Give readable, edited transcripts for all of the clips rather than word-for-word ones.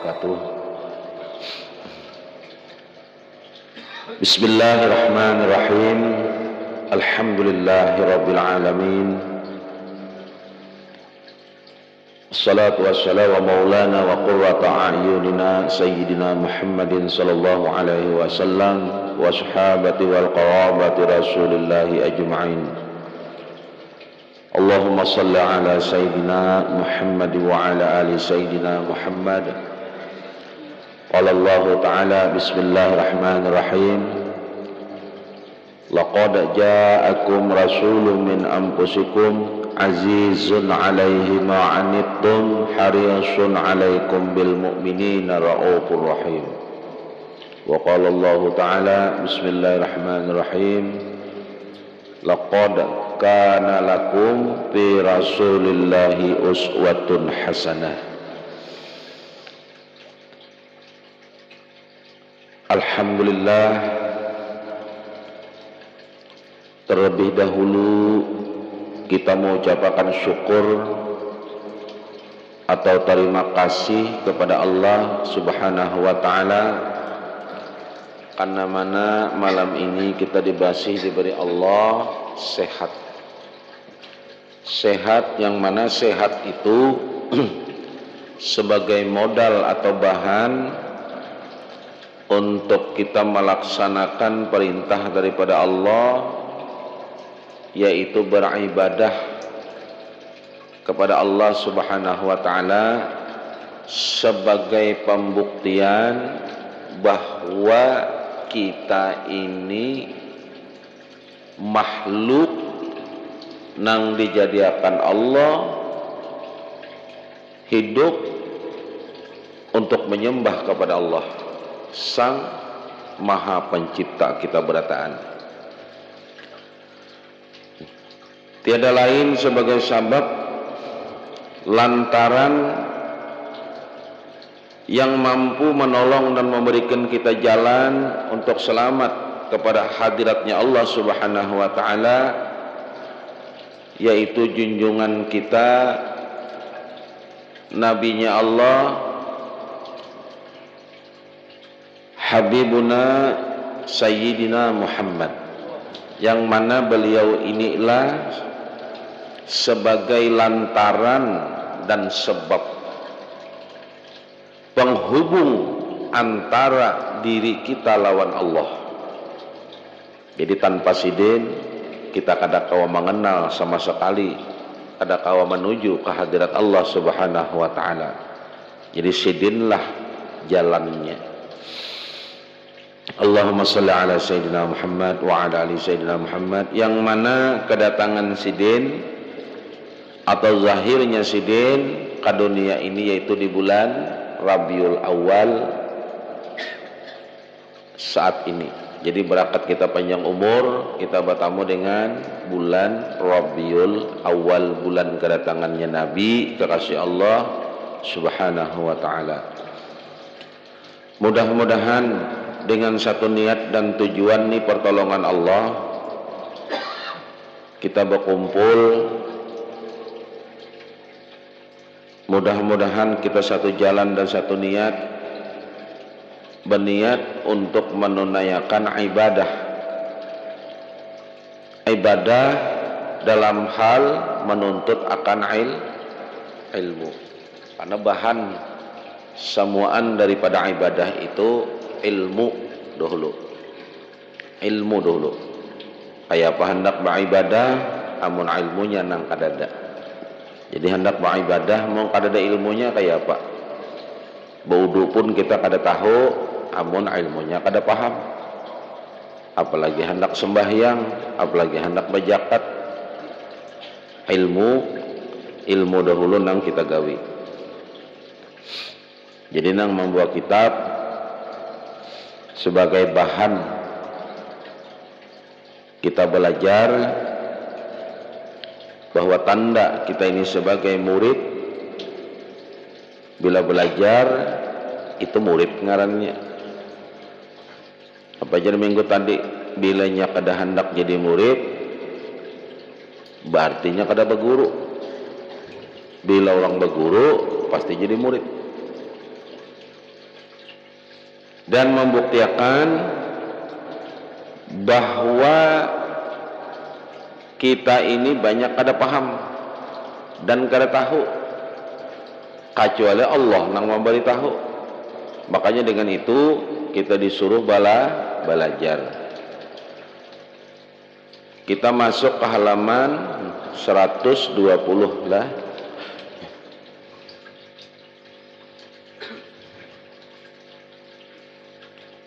wabarakatuh. Bismillahirrahmanirrahim. Alhamdulillahirabbil alamin. Assalatu wassalamu maulana wa qurrata a'yunina sayyidina Muhammadin sallallahu alaihi wasallam wa sahabati wal qarabati rasulillahi ajma'in. Allahumma salli ala sayyidina Muhammad wa ala ali sayyidina Muhammad. Qala Allah ta'ala bismillahirrahmanirrahim. Laqad ja'akum rasulun min anfusikum azizun 'alaihi ma 'anittum harisun 'alaikum bil mu'minina raufur rahim. Wa qala Allah ta'ala bismillahirrahmanirrahim. Laqad kana lakum fi rasulillahi uswatun hasanah. Alhamdulillah, terlebih dahulu kita mengucapkan syukur atau terima kasih kepada Allah Subhanahu wa ta'ala, karena mana malam ini kita diberi Allah sehat yang mana sehat itu sebagai modal atau bahan untuk kita melaksanakan perintah daripada Allah, yaitu beribadah kepada Allah Subhanahu wa ta'ala, sebagai pembuktian bahwa kita ini makhluk nang dijadiakan Allah hidup untuk menyembah kepada Allah Sang Maha Pencipta kita berataan. Tiada lain sebagai sebab lantaran yang mampu menolong dan memberikan kita jalan untuk selamat kepada hadiratnya Allah Subhanahu wa ta'ala, yaitu junjungan kita, nabinya Allah, Habibuna Sayyidina Muhammad, yang mana beliau inilah sebagai lantaran dan sebab penghubung antara diri kita lawan Allah. Jadi tanpa sidin kita kada kawa mengenal sama sekali, kada kawa menuju ke hadirat Allah Subhanahu wa ta'ala. Jadi sidinlah jalannya. Allahumma salli ala sayyidina Muhammad wa ala ali sayyidina Muhammad, yang mana kedatangan sidin atau zahirnya sidin ke dunia ini yaitu di bulan Rabiul Awal saat ini. Jadi berangkat kita panjang umur, kita bertemu dengan bulan Rabiul Awal, bulan kedatangannya Nabi kekasih Allah Subhanahu wa ta'ala. Mudah-mudahan dengan satu niat dan tujuan nih pertolongan Allah, kita berkumpul. Mudah-mudahan kita satu jalan dan satu niat, berniat untuk menunaikan ibadah dalam hal menuntut akan ilmu. Karena bahan semuaan daripada ibadah itu ilmu dahulu. Kayak apa hendak beribadah amun ilmunya nang kadada. Jadi hendak beribadah mau kadada ilmunya kayak apa? Baudu pun kita kada tahu amun ilmunya kada paham. Apalagi hendak sembahyang, apalagi hendak berzakat. Ilmu dahulu nang kita gawi. Jadi nang membuat kitab sebagai bahan kita belajar bahwa tanda kita ini sebagai murid, bila belajar itu murid ngarannya. Apa jadi minggu tadi bilanya kada hendak jadi murid, berartinya kada berguru. Bila orang berguru pasti jadi murid. dan membuktikan bahwa kita ini banyak kada paham dan kada tahu kecuali Allah yang memberi tahu. Makanya dengan itu kita disuruh belajar. Kita masuk ke halaman 120 lah.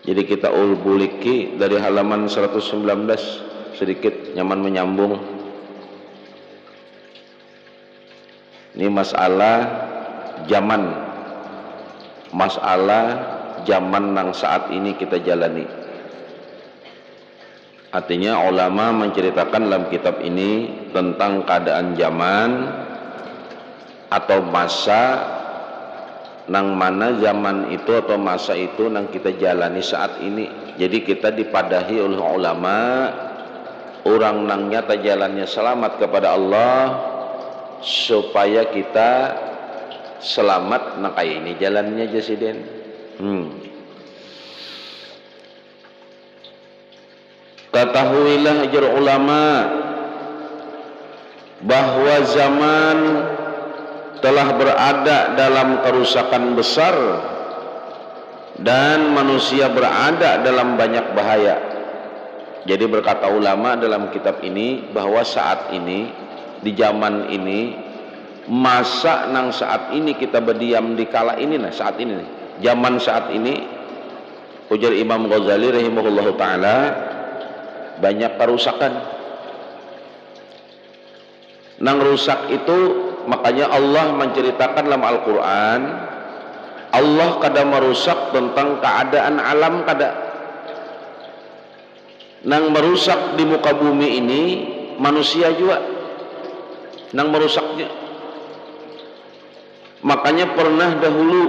Jadi kita ulbuliki dari halaman 119 sedikit nyaman menyambung. Ini masalah zaman yang saat ini kita jalani. Artinya ulama menceritakan dalam kitab ini tentang keadaan zaman atau masa nang mana zaman itu atau masa itu nang kita jalani saat ini. Jadi kita dipadahi oleh ulama, orang nang nyata jalannya selamat kepada Allah, supaya kita selamat nang kayak ini jalannya jasiden. Ketahuilah ajar ulama bahwa zaman telah berada dalam kerusakan besar dan manusia berada dalam banyak bahaya. Jadi berkata ulama dalam kitab ini bahwa saat ini, di zaman ini, masa nang saat ini kita berdiam di kala ini, nah saat ini nih, zaman saat ini, ujar Imam Ghazali rahimahullahu ta'ala, banyak kerusakan. Nang rusak itu, makanya Allah menceritakan dalam Al-Quran, Allah kada merusak tentang keadaan alam kada. Nang merusak di muka bumi ini manusia juga nang merusaknya. Makanya pernah dahulu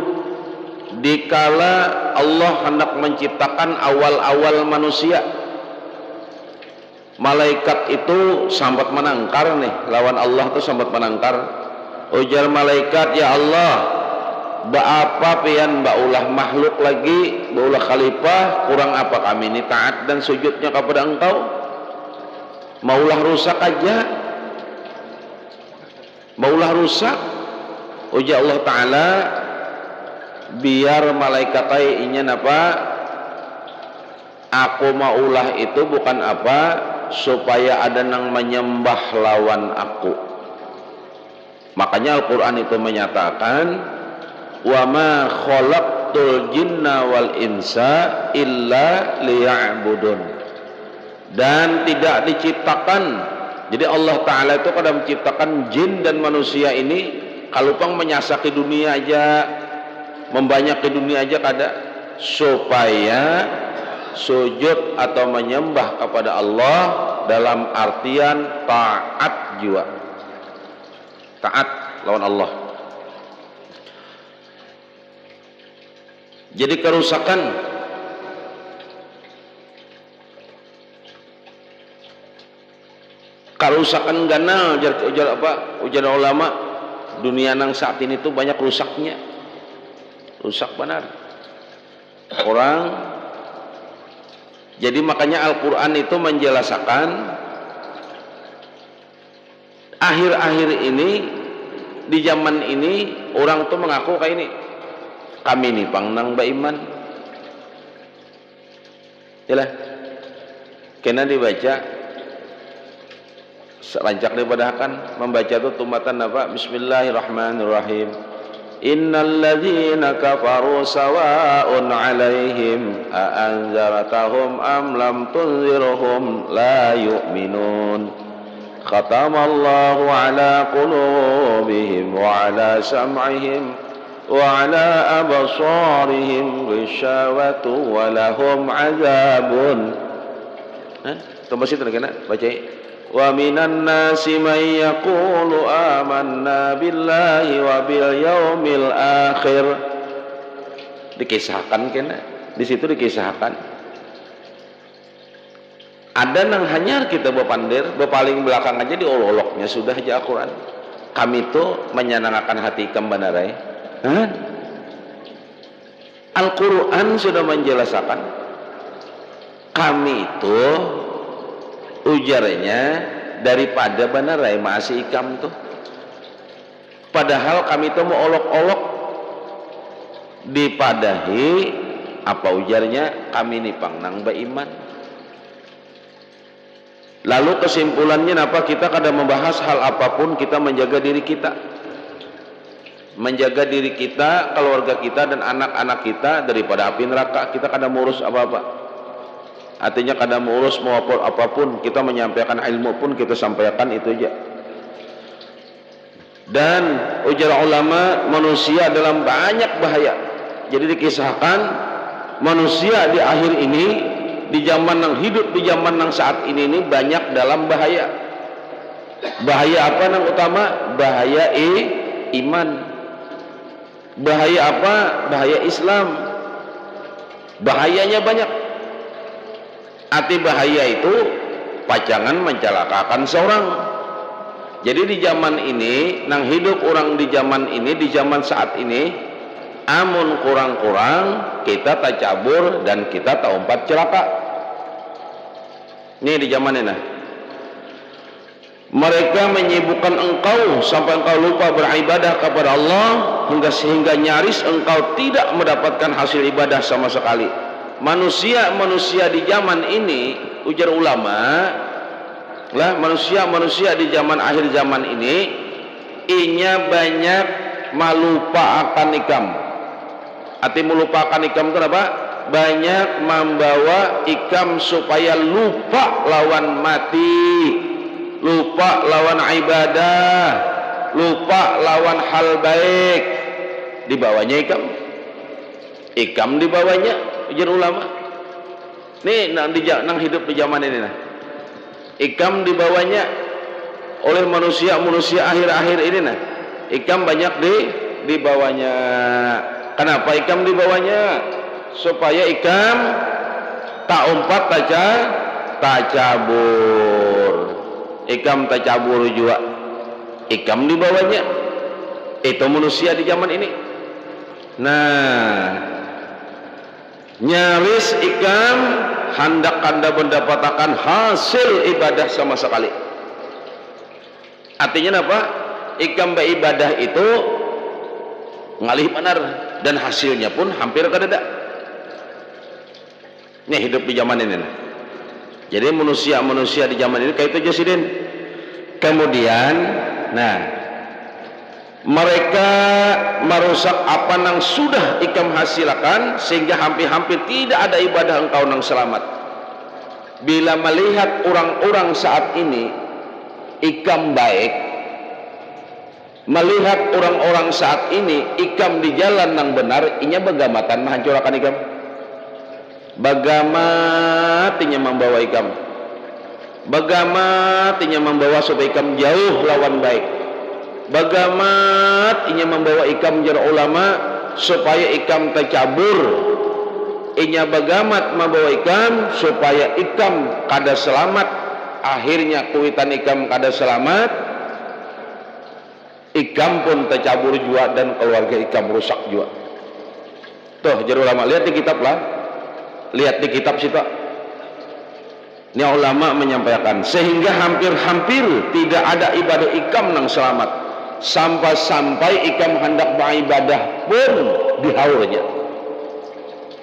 dikala Allah hendak menciptakan awal-awal manusia, malaikat itu sambat menangkar nih lawan Allah tuh sambat menangkar. Ujar malaikat, ya Allah, apa pian baulah makhluk lagi, baulah khalifah, kurang apa kami ini taat dan sujudnya kepada engkau, maulah rusak aja, maulah rusak. Ujar Allah Ta'ala, biar malaikat ingin apa, aku maulah itu bukan apa, supaya ada yang menyembah lawan aku. Makanya Al-Quran itu menyatakan, wa ma khalaqtul jinna wal insa illa liya'budun. Dan tidak diciptakan, jadi Allah Ta'ala itu kadang menciptakan jin dan manusia ini kalupang menyasaki dunia aja, membanyaki dunia aja kada, supaya sujud atau menyembah kepada Allah dalam artian taat juga, taat lawan Allah. Jadi kerusakan ganal ujar ulama, dunia nang saat ini tuh banyak rusaknya, rusak benar orang. Jadi makanya Al-Quran itu menjelaskan akhir-akhir ini, di zaman ini orang tuh mengaku kayak ini, kami nih pangnang baiman. Yalah, kena dibaca serancak dibadahkan, membaca itu tumatan apa? Bismillahirrahmanirrahim. Innal ladzina kafaru sawa'un 'alaihim a anzartahum am lam tunzirhum la yu'minun. Khatamallahu 'ala qulubihim wa 'ala sam'ihim wa 'ala absarihim ghishawatu wa lahum 'adzabun. Tambah situ kena baca. Wa minan nasi may yaqulu amanna billahi wa bil yaumil akhir. Dikisahkan kena, di situ dikisahkan. Ada nang hanya kita bepandir, bepaling belakang aja diolok-oloknya sudah aja Al-Quran. Kami itu menyenangkan hati kembanarai. Al-Quran sudah menjelaskan kami itu ujarnya daripada banarai masih ikam tuh, padahal kami itu mau olok-olok dipadahi apa ujarnya kami nipang nang beriman. Lalu kesimpulannya apa? Kita kadang membahas hal apapun kita menjaga diri kita, menjaga diri kita, keluarga kita dan anak-anak kita daripada api neraka. Kita kadang mengurus apa-apa, artinya kadang mengurus mau apapun, kita menyampaikan ilmu pun kita sampaikan itu aja. Dan ujar ulama, manusia dalam banyak bahaya. Jadi dikisahkan manusia di akhir ini, di zaman yang hidup di zaman yang saat ini banyak dalam bahaya. Bahaya apa yang utama? Bahaya iman. Bahaya apa? Bahaya Islam. Bahayanya banyak. Arti bahaya itu pacangan mencelakakan seorang. Jadi di zaman ini, nang hidup orang di zaman ini, di zaman saat ini, amun kurang-kurang kita tak cabur dan kita tak umpat celaka. Ini di zaman ini. Mereka menyibukkan engkau sampai engkau lupa beribadah kepada Allah, sehingga nyaris engkau tidak mendapatkan hasil ibadah sama sekali. Manusia di zaman ini, ujar ulama, lah manusia di zaman akhir zaman ini inya banyak melupakan ikam. Arti melupakan ikam itu apa? Banyak membawa ikam supaya lupa lawan mati, lupa lawan ibadah, lupa lawan hal baik. Dibawanya ikam dibawanya, ujar ulama. Nih nang hidup di zaman ini nah. Ikam dibawanya oleh manusia akhir-akhir ini nah. Ikam banyak dibawanya. Kenapa ikam dibawanya? Supaya ikam tak umpat tak cabur. Ikam tak cabur juga. Ikam dibawanya. Itu manusia di zaman ini. Nah, nyaris ikam hendak anda mendapatkan hasil ibadah sama sekali. Artinya apa? Ikam beribadah itu ngalih benar dan hasilnya pun hampir kadada. Ini hidup di zaman ini. Jadi manusia di zaman ini kayak itu jasidin. Kemudian, nah, mereka merusak apa yang sudah ikam hasilkan sehingga hampir-hampir tidak ada ibadah engkau yang selamat. Bila melihat orang-orang saat ini ikam baik, melihat orang-orang saat ini ikam di jalan yang benar, inya begamatan menghancurkan ikam. Bagamatinya membawa ikam, bagamatinya membawa supaya ikam jauh lawan baik. Bagamat inya membawa ikam jar ulama supaya ikam tercabur. Inya bagamat membawa ikam supaya ikam kada selamat. Akhirnya kuitan ikam kada selamat, ikam pun tercabur juga dan keluarga ikam rusak juga. Tuh jar ulama, lihat di kitab lah, lihat di kitab situ. Ini ulama menyampaikan sehingga hampir-hampir tidak ada ibadah ikam yang selamat. Sampai ikam hendak beribadah pun dihaurnya.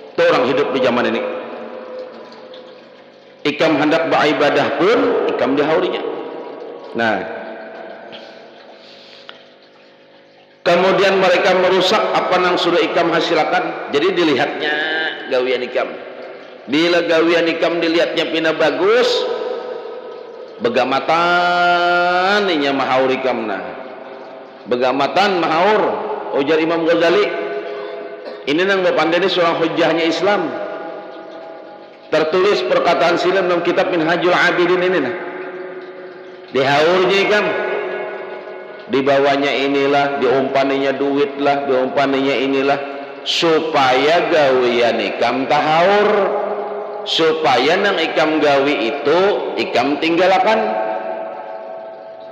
Itu orang hidup di zaman ini. Ikam hendak beribadah pun ikam dihaurnya. Nah, kemudian mereka merusak apa yang sudah ikam hasilkan. Jadi dilihatnya gawian ikam. Bila gawian ikam dilihatnya pina bagus, begamatan inya mahaur ikam nah. Begamatan mahaur ujar Imam Ghazali. Ini nang bapandai seorang hujahnya Islam. Tertulis perkataan silam dalam kitab Minhajul Abidin ini nah. Dihaurnya ikam, dibawanya inilah, diumpaninya duit lah, diumpaninya inilah, supaya gawian ikam tahaur, supaya nang ikam gawi itu ikam tinggalkan.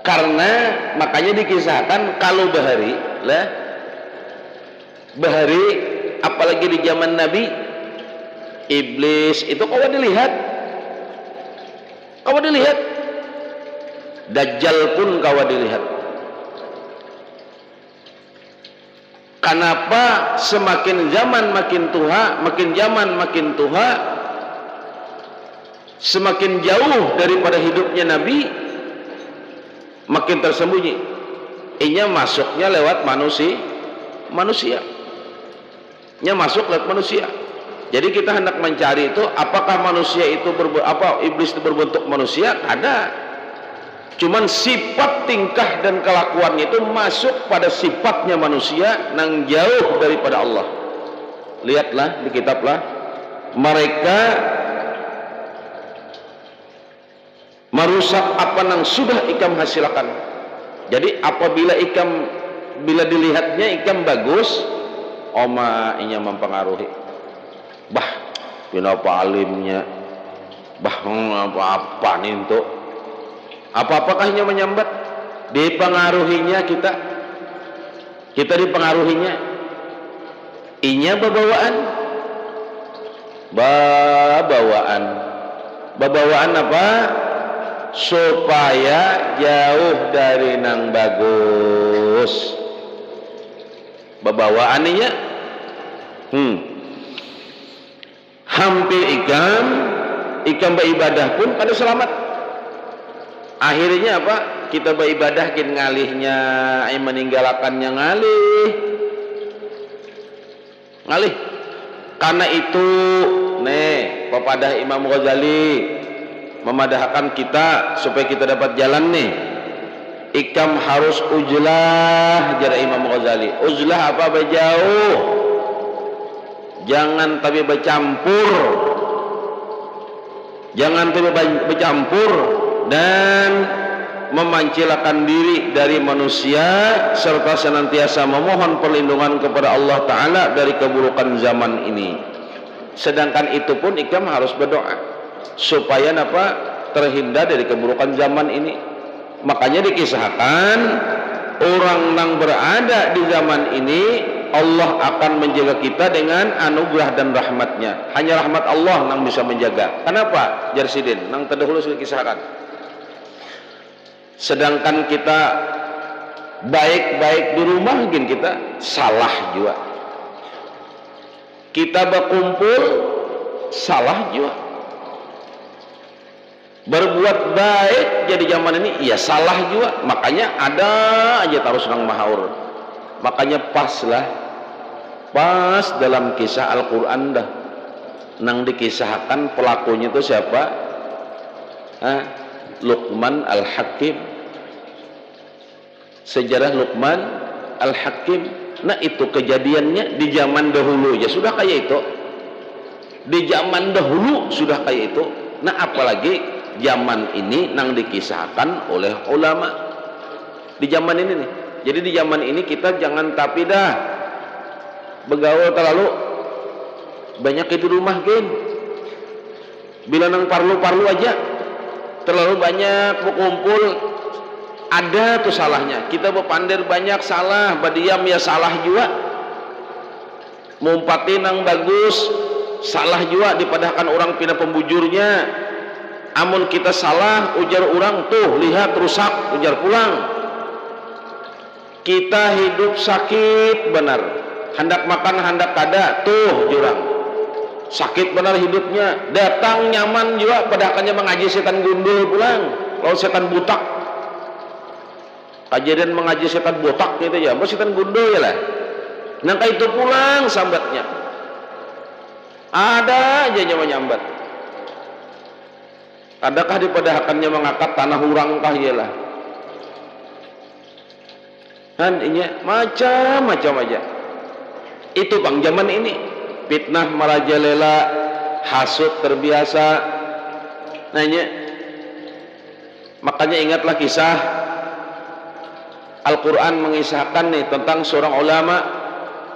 Karena makanya dikisahkan kalau bahari apalagi di zaman Nabi. Iblis itu kau dilihat, Dajjal pun kau dilihat. Kenapa semakin zaman makin tua, semakin jauh daripada hidupnya Nabi, makin tersembunyi. Inya masuknya lewat manusia. Jadi kita hendak mencari itu apakah manusia itu iblis itu berbentuk manusia? Ada. Cuman sifat, tingkah dan kelakuannya itu masuk pada sifatnya manusia nang jauh daripada Allah. Lihatlah di kitablah, mereka merusak apa nang sudah ikam hasilkan. Jadi apabila bila dilihatnya ikam bagus, oma inya mempengaruhi. Bah, pinapa alimnya, apa nih untuk apa-apakahnya menyambat, dipengaruhinya kita dipengaruhinya. Inya babawaan apa? Supaya jauh dari nang bagus. Babawaannya hampir ikam beribadah pun pada selamat. Akhirnya apa? Kita beribadah kin ngalihnya, meninggalkannya ngalih. Karena itu pepadah Imam Ghazali memadahkan kita supaya kita dapat jalan nih. Ikam harus ujlah, jara Imam Ghazali. Ujlah apa? Berjauh. Jangan tapi bercampur. Dan memancilkan diri dari manusia serta senantiasa memohon perlindungan kepada Allah Ta'ala dari keburukan zaman ini. Sedangkan itu pun ikam harus berdoa supaya terhindar dari keburukan zaman ini. Makanya dikisahkan orang yang berada di zaman ini Allah akan menjaga kita dengan anugerah dan rahmatnya. Hanya rahmat Allah yang bisa menjaga. Kenapa? Jarsidin yang terdahulu sudah kisahkan. Sedangkan kita baik-baik di rumah mungkin kita salah juga. Kita berkumpul salah juga. Berbuat baik jadi zaman ini ya salah juga. Makanya ada aja taruh senang mahaur. Makanya pas dalam kisah Al-Quran dah nang dikisahkan pelakunya itu siapa? Luqman Al-Hakim. Sejarah Luqman Al-Hakim. Nah itu kejadiannya di zaman dahulu ya sudah kayak itu. Di zaman dahulu sudah kayak itu. Nah apalagi zaman ini nang dikisahkan oleh ulama. Di zaman ini nih. Jadi di zaman ini kita jangan tapi dah begaul terlalu banyak itu rumah gen. Bila nang parlu-parlu aja terlalu banyak berkumpul, ada tuh salahnya. Kita berpandir banyak salah, berdiam ya salah juga. Mumpatin nang bagus salah juga, dipadahkan orang pindah pembujurnya. Amun kita salah ujar orang tuh lihat rusak ujar pulang. Kita hidup sakit benar, hendak makan hendak kada tuh jurang sakit benar hidupnya. Datang nyaman juga padahalnya mengaji setan gundul pulang. Kalau setan butak kejadian mengaji setan botak gitu ya, mau setan gundul ya lah. Nangka itu pulang sambatnya ada aja nyawa nyambat. Adakah dipadahakannya mengangkat tanah hurang kah ialah kan ini macam-macam aja. Itu bang zaman ini fitnah merajalela, hasud terbiasa. Nanya, makanya ingatlah kisah Al-Quran mengisahkan nih tentang seorang ulama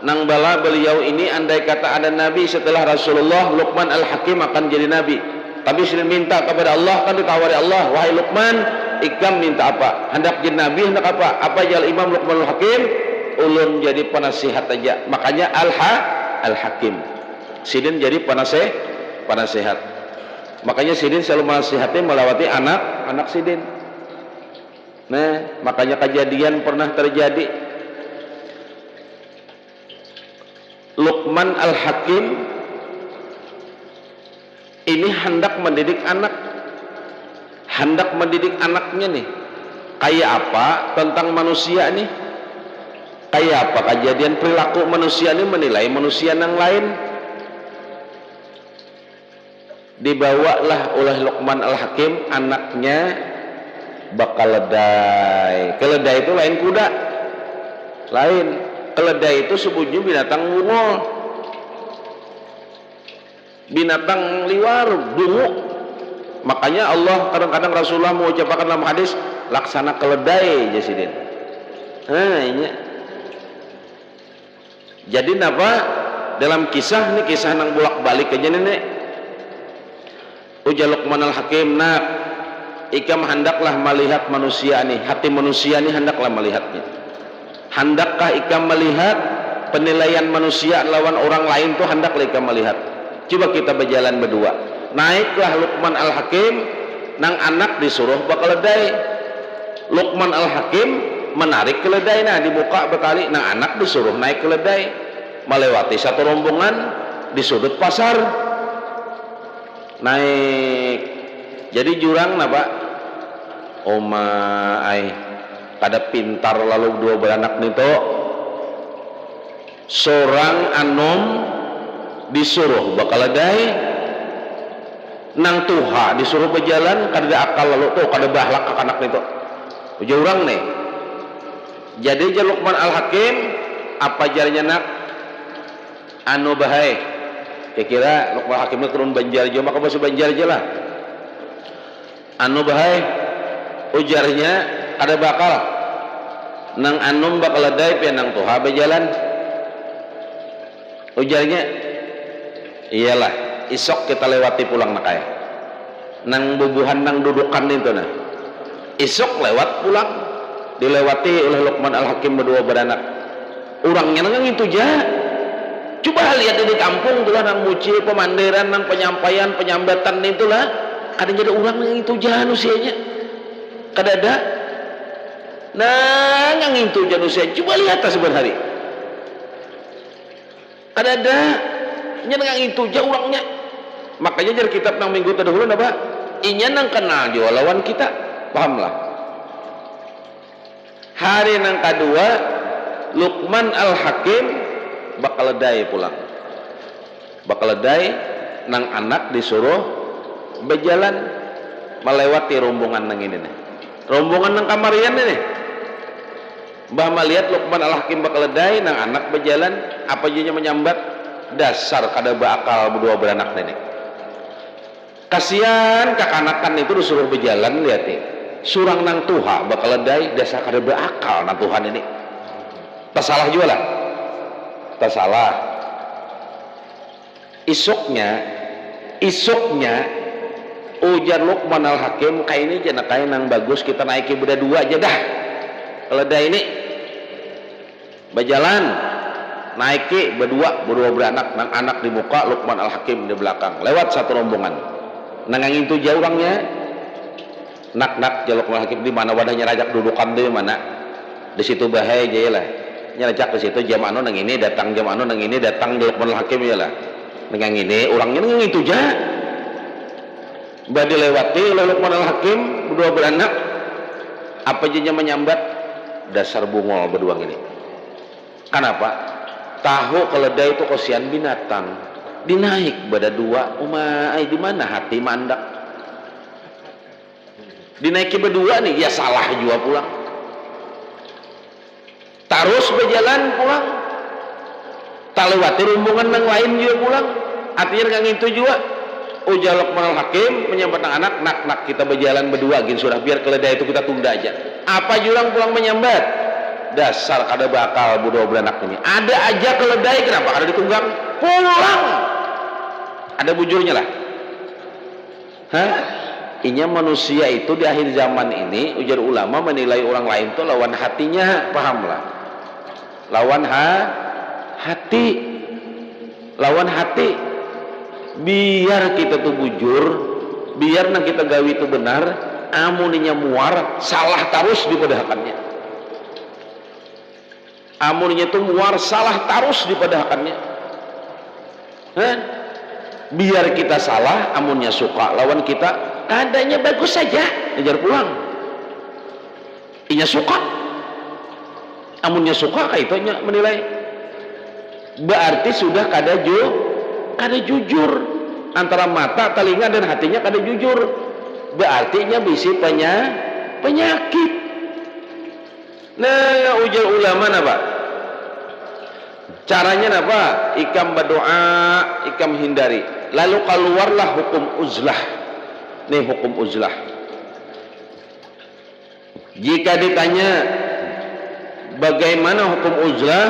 nang bala beliau ini andai kata ada nabi setelah Rasulullah, Luqman Al-Hakim akan jadi nabi. Tapi sudah minta kepada Allah, kan ditawari Allah, wahai Luqman, ikam minta apa? Hendak jadi nabi, hendak apa? Apa jal Imam Luqman Al-Hakim? Ulun jadi penasihat aja. Makanya Al-Hakim. Sidin jadi penasehat. Makanya Sidin selalu menasihati melewati anak Sidin. Nah, makanya kejadian pernah terjadi. Luqman Al-Hakim ini hendak mendidik anaknya nih. Kayak apa tentang manusia nih? Kayak apa kejadian perilaku manusia ini menilai manusia yang lain? Dibawalah oleh Luqman Al-Hakim anaknya keledai. Keledai itu lain kuda, lain. Keledai itu sebutnya binatang bungol, binatang liar, dungu. Makanya Allah kadang-kadang Rasulullah mengucapkan dalam hadis laksana keledai jasidin. Ini. Jadi apa dalam kisah nih, kisah nang bolak-balik aja nih. Ujar Luqman Al-Hakim, nak ikam hendaklah melihat manusia nih, hati manusia nih hendaklah melihatnya. Hendakkah ikam melihat penilaian manusia lawan orang lain tuh hendaklah ikam melihat. Coba kita berjalan berdua. Naiklah Luqman Al-Hakim, nang anak disuruh keledai. Luqman Al-Hakim menarik keledai, nah dibuka bekali, nang anak disuruh naik keledai, melewati satu rombongan di sudut pasar. Naik jadi jurang napa omai kada pintar lalu dua beranak nito seorang anom disuruh keledai nang tuha disuruh berjalan kada akal lalu tuh kada bahlak ke anak nito jurang nih. Jadi Luqman Al-Hakim apa jarnya nak anu bahai kira Luqman Al-Hakim itu turun Banjar aja, maka bahasa Banjar aja lah. Anu bahai ujarnya ada bakal nang anum bakal ledai pian nang tuha berjalan. Ujarnya iyalah isok kita lewati pulang nakaya nang bubuhan nang dudukan itu nah isok lewat pulang dilewati oleh Luqman Al-Hakim berdua beranak. Orangnya nang itu jah. Coba lihat di kampung itulah nang muci pemandiran nang penyampaian penyambatan itulah kadang jadi orang yang itu jahan usianya kada ada nah yang itu jahan usia. Coba lihat sebenarnya kada ada yang itu jahan orangnya. Makanya jadi kitab nang minggu terdahulu apa inya nang kenal juga lawan kita, pahamlah. Hari nang kedua Luqman Al-Hakim bakal ledai pulang, bakal ledai nang anak disuruh berjalan melewati rombongan nang ini nih, rombongan nang kamarian nih. Mbah melihat Luqman Al-Hakim bakal ledai nang anak berjalan apa jadinya menyambat dasar kada bakal berdua beranak nih. Kasihan kakanakan itu disuruh berjalan lihat nih, surang nang tuha bakal ledai dasar kada bakal nang Tuhan ini. Tak salah juga lah. Tak salah. Isoknya ujar Luqman Al-Hakim kayak ini jangan kayak nang bagus kita naiki berdua aja dah. Keledai ini berjalan naiki berdua beranak nang anak di muka Luqman Al-Hakim di belakang lewat satu rombongan. Nang yang itu jauh orangnya nak Luqman Al-Hakim di mana wadahnya rajak dudukan di mana di situ bahaya aja lah. Nyerajak ke situ jam anu nang ini datang jam anu nang ini datang Luqman Al-Hakim ya lah. Nang ini orangnya nang itu aja. Mbak dilewati oleh Luqman Al-Hakim berdua beranak apa jadinya menyambat dasar bungol berdua ini. Kenapa? Tahu keledai itu kasihan binatang dinaik pada dua umai di mana hati mandak dinaiki berdua nih ya salah juga pulang. Terus berjalan pulang tak lewati rombongan yang lain juga pulang artinya nggak gitu juga. Ujar Luqman Al-Hakim menyambat anak nak kita berjalan berdua gin sudah biar keledai itu kita tunda aja apa jurang pulang menyambat dasar kada bakal berdua beranak ini ada aja keledai kenapa kada ditunggang pulang ada bujurnya lah. Inya manusia itu di akhir zaman ini ujar ulama menilai orang lain itu lawan hatinya, pahamlah lawan hati lawan hati. Biar kita tuh bujur, biar nang kita gawi itu benar, amuninya muar salah terus dipadahakannya. Amuninya tuh muar salah terus dipadahakannya. Biar kita salah, amunnya suka lawan kita, keadaannya bagus saja, ngejar pulang. Inya suka, amunnya suka kayak itu menilai. Berarti sudah kada jujur antara mata, telinga dan hatinya kada jujur. Berarti nya bisi penyakit. Nah, ujar ulama napa? Caranya napa? Ikam berdoa, ikam hindari. Lalu keluarlah hukum uzlah. Nih hukum uzlah. Jika ditanya bagaimana hukum uzlah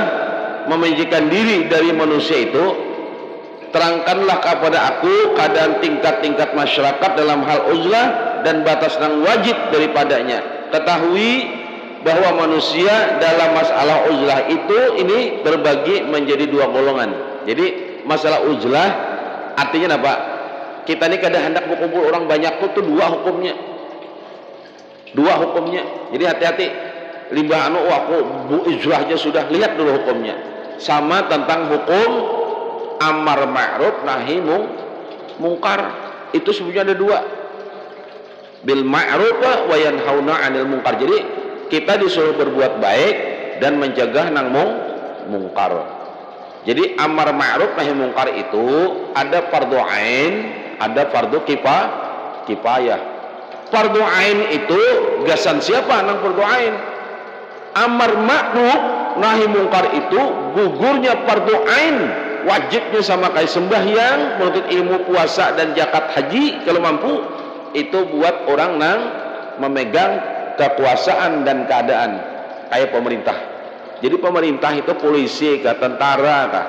memenjadikan diri dari manusia itu, terangkanlah kepada aku keadaan tingkat-tingkat masyarakat dalam hal uzlah dan batas yang wajib daripadanya. Ketahui bahwa manusia dalam masalah uzlah itu ini berbagi menjadi dua golongan. Jadi masalah uzlah artinya apa? Kita ini kada hendak berkumpul orang banyak tuh dua hukumnya. Dua hukumnya. Jadi hati-hati. Limbah aku bu uzlahnya sudah lihat dulu hukumnya. Sama tentang hukum amar ma'ruf nahi mungkar. Itu sebenarnya ada dua. Bil ma'ruf wa yanhauna 'anil munkar. Jadi kita disuruh berbuat baik dan mencegah nang mungkar. Jadi amar ma'ruf nahi mungkar itu ada fardu ain, ada fardu kifayah. Fardu ain itu gasan siapa nang fardu ain? Amar ma'ruf nahi mungkar itu gugurnya fardu ain, wajibnya sama kayak sembahyang, menuntut ilmu, puasa dan zakat haji kalau mampu, itu buat orang nang memegang kekuasaan dan keadaan kayak pemerintah. Jadi pemerintah itu polisi kah, tentara kah,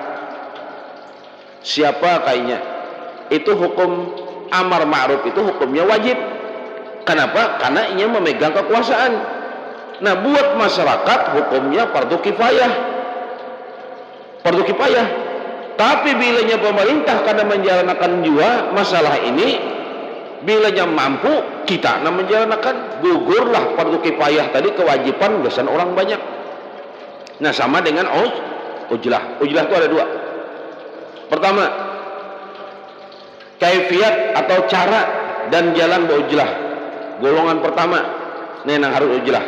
siapa kayaknya, itu hukum amar ma'ruf itu hukumnya wajib. Kenapa? Karena ia memegang kekuasaan. Nah, buat masyarakat hukumnya fardu kifayah. Fardu kifayah. Tapi bilanya pemerintah kada menjalankan juga masalah ini, bilanya mampu kita menjalankan, gugurlah fardu kifayah tadi, kewajiban gasan orang banyak. Nah, sama dengan ujlah. Ujlah itu ada dua. Pertama, kaifiat atau cara dan jalan berujlah. Golongan pertama nih nang harus ujlah.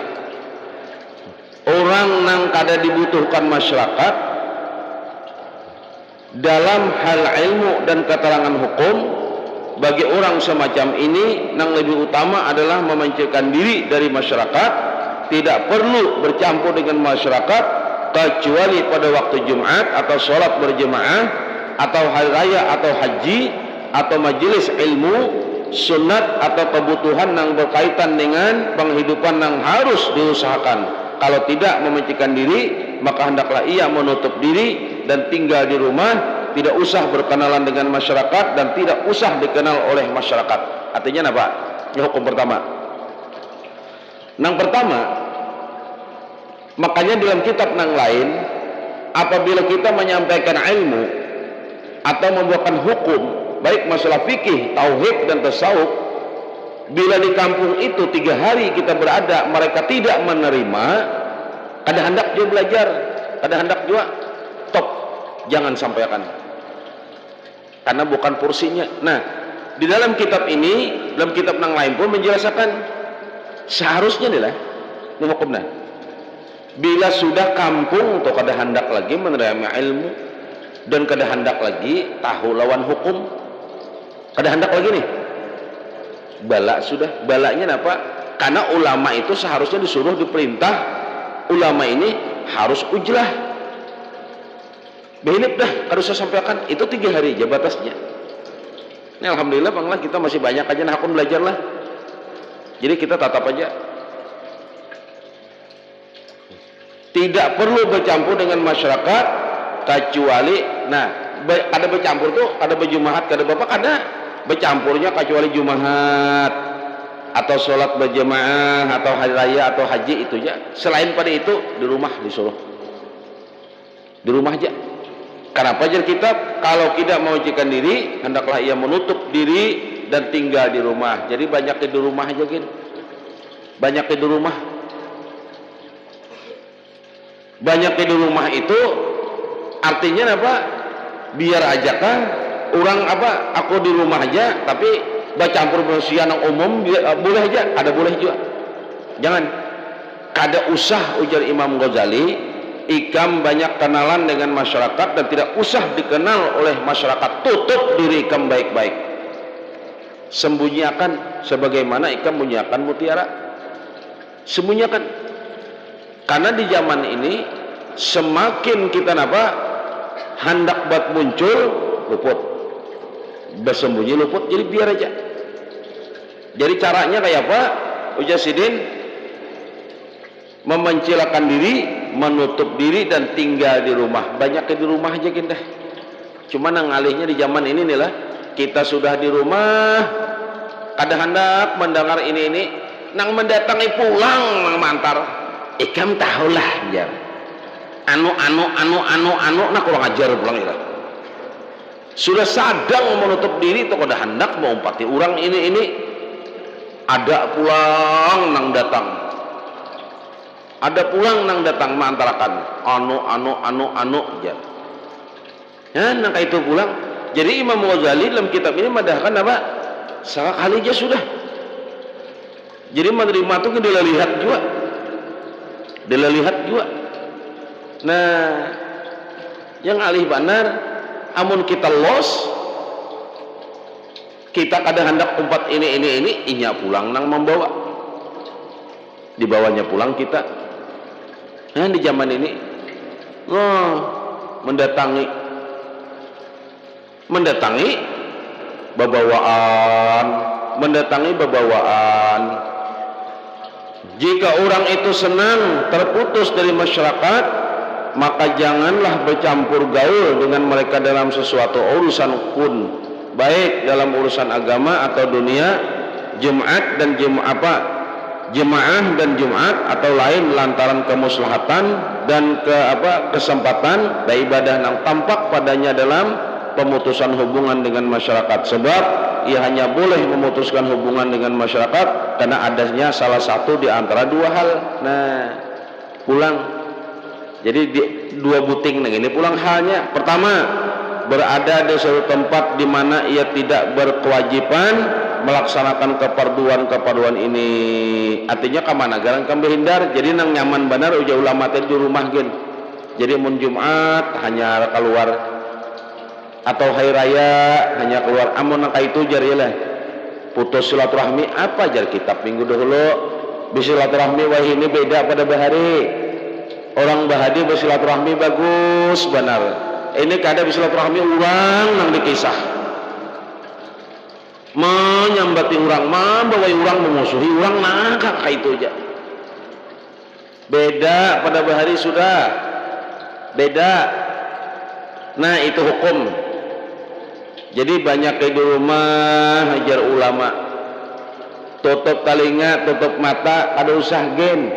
Orang nang kada dibutuhkan masyarakat dalam hal ilmu dan keterangan hukum, bagi orang semacam ini yang lebih utama adalah memancarkan diri dari masyarakat, tidak perlu bercampur dengan masyarakat kecuali pada waktu Jumat atau sholat berjemaah atau hari raya atau haji atau majelis ilmu, sunat atau kebutuhan yang berkaitan dengan penghidupan yang harus diusahakan. Kalau tidak memancarkan diri, maka hendaklah ia menutup diri dan tinggal di rumah, tidak usah berkenalan dengan masyarakat dan tidak usah dikenal oleh masyarakat. Artinya apa? Ini hukum pertama. Yang pertama, makanya dalam kitab yang lain, apabila kita menyampaikan ilmu atau membuatkan hukum, baik masalah fikih, tauhid dan tasawuf, bila di kampung itu 3 hari kita berada, mereka tidak menerima, kada hendak dia belajar, kada hendak juga, top, jangan sampaikan. Karena bukan porsinya. Nah, di dalam kitab ini, dalam kitab yang lain pun menjelaskan seharusnya nih lah, ini hukumnya. Bila sudah kampung atau kada hendak lagi menerima ilmu dan kada hendak lagi tahu lawan hukum, kada hendak lagi nih, bala sudah. Balanya apa? Karena ulama itu seharusnya disuruh, diperintah, ulama ini harus ujlah. Behinip dah, harus saya sampaikan itu 3 hari aja batasnya. Ini alhamdulillah banglah kita masih banyak aja nah akun belajar lah. Jadi kita tatap aja. Tidak perlu bercampur dengan masyarakat kecuali, nah ada bercampur tuh, ada berjumahat, ada bapak, ada bercampurnya kecuali jumahat atau sholat berjemaah atau hari raya atau haji, itu aja. Selain pada itu di rumah disuruh, di rumah aja. Kenapa jar kita kalau tidak mewajibkan diri hendaklah ia menutup diri dan tinggal di rumah. Jadi banyak di rumah aja gin. Banyak di rumah. Banyak di rumah itu artinya apa? Biar aja kan orang apa? Aku di rumah aja tapi bercampur manusia yang umum boleh aja, ada boleh juga. Jangan kada usah ujar Imam Ghazali. Ikam banyak kenalan dengan masyarakat dan tidak usah dikenal oleh masyarakat. Tutup diri ikam baik-baik. Sembunyikan sebagaimana ikam menyembunyikan mutiara. Sembunyikan. Karena di zaman ini semakin kita hendak buat muncul luput. Bersembunyi luput, jadi biar aja. Jadi caranya kayak apa? Ujar Sidin memencilakan diri, menutup diri dan tinggal di rumah. Banyak di rumah aja kita. Cuma nang alihnya di zaman ini nih lah, kita sudah di rumah, kadang hendak mendengar ini, nang mendatangi pulang nang mantar. Ikam tahulah ya. Anu, nak kurang ajar pulang itu. Sudah sadang menutup diri, itu kada hendak mau umpati orang ini ada pulang nang datang. Ada pulang nang datang mantarakan anu ya. Ya, nang itu pulang. Jadi Imam Ghazali dalam kitab ini madahkan apa? Sekali aja sudah. Jadi menerima itu dia lihat juga. Dia lihat juga. Nah, yang alih benar, amun kita los, kita kadang hendak umpat ini, inya pulang nang membawa. Dibawanya pulang kita. Nah di zaman ini mendatangi babawaan. Jika orang itu senang terputus dari masyarakat, maka janganlah bercampur gaul dengan mereka dalam sesuatu urusan pun, baik dalam urusan agama atau dunia, jemaah dan Jumat atau lain lantaran kemaslahatan dan kesempatan dan ibadah yang tampak padanya dalam pemutusan hubungan dengan masyarakat. Sebab ia hanya boleh memutuskan hubungan dengan masyarakat karena adanya salah satu di antara dua hal. Nah, pulang. Jadi dua buting ini pulang halnya. Pertama, berada di suatu tempat di mana ia tidak berkewajiban melaksanakan keperduan ini. Artinya kemana garang kami hindar. Jadi nang nyaman benar uja ulama tadi di rumah gen. Jadi mun Jumat hanya keluar atau hari raya hanya keluar. Amun nang itu jar lah putus silaturahmi apa jar kitab minggu dahulu. Bersilaturahmi wah ini beda pada bahari. Orang bahadi bersilaturahmi bagus benar. Ini kada bersilaturahmi orang nang dikisah. Menyambati orang, membawai orang, memusuhi orang, nah kakak itu aja. Beda pada bahari sudah beda. Nah itu hukum. Jadi banyak di rumah hajar ulama, tutup telinga, tutup mata, ada usah gen.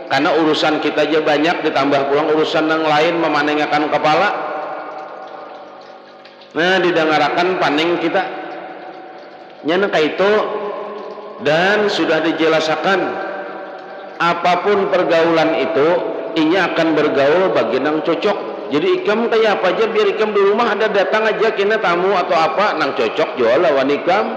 Karena urusan kita aja banyak, ditambah pulang urusan yang lain memanengakan kepala. Nah didengarakan paning kita. Nyana itu dan sudah dijelaskan apapun pergaulan itu inya akan bergaul bagi nang cocok. Jadi ikam kayak apa aja biar ikam di rumah ada datang aja kena tamu atau apa nang cocok jual lawan ikam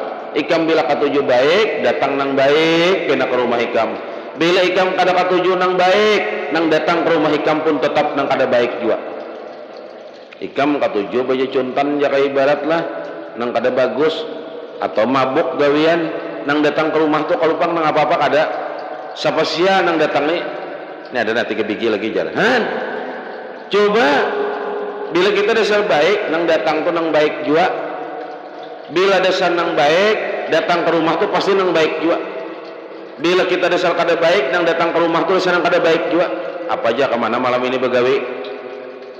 bila katuju baik datang nang baik kena ke rumah ikam. Bila ikam kada katuju nang baik nang datang ke rumah ikam pun tetap nang kada baik juga. Ikam katuju baca contan ya kayak ibarat lah nang kada bagus atau mabuk gawian nang datang ke rumah tuh kalau pang nang apa-apa kada siapa sia nang datang nih ini ada nanti kebigi lagi jalan coba bila kita dasar baik nang datang tuh nang baik juga bila dasar nang baik datang ke rumah tuh pasti nang baik juga bila kita dasar kada baik nang datang ke rumah tuh dasar nang kada baik juga apa aja kemana malam ini begawi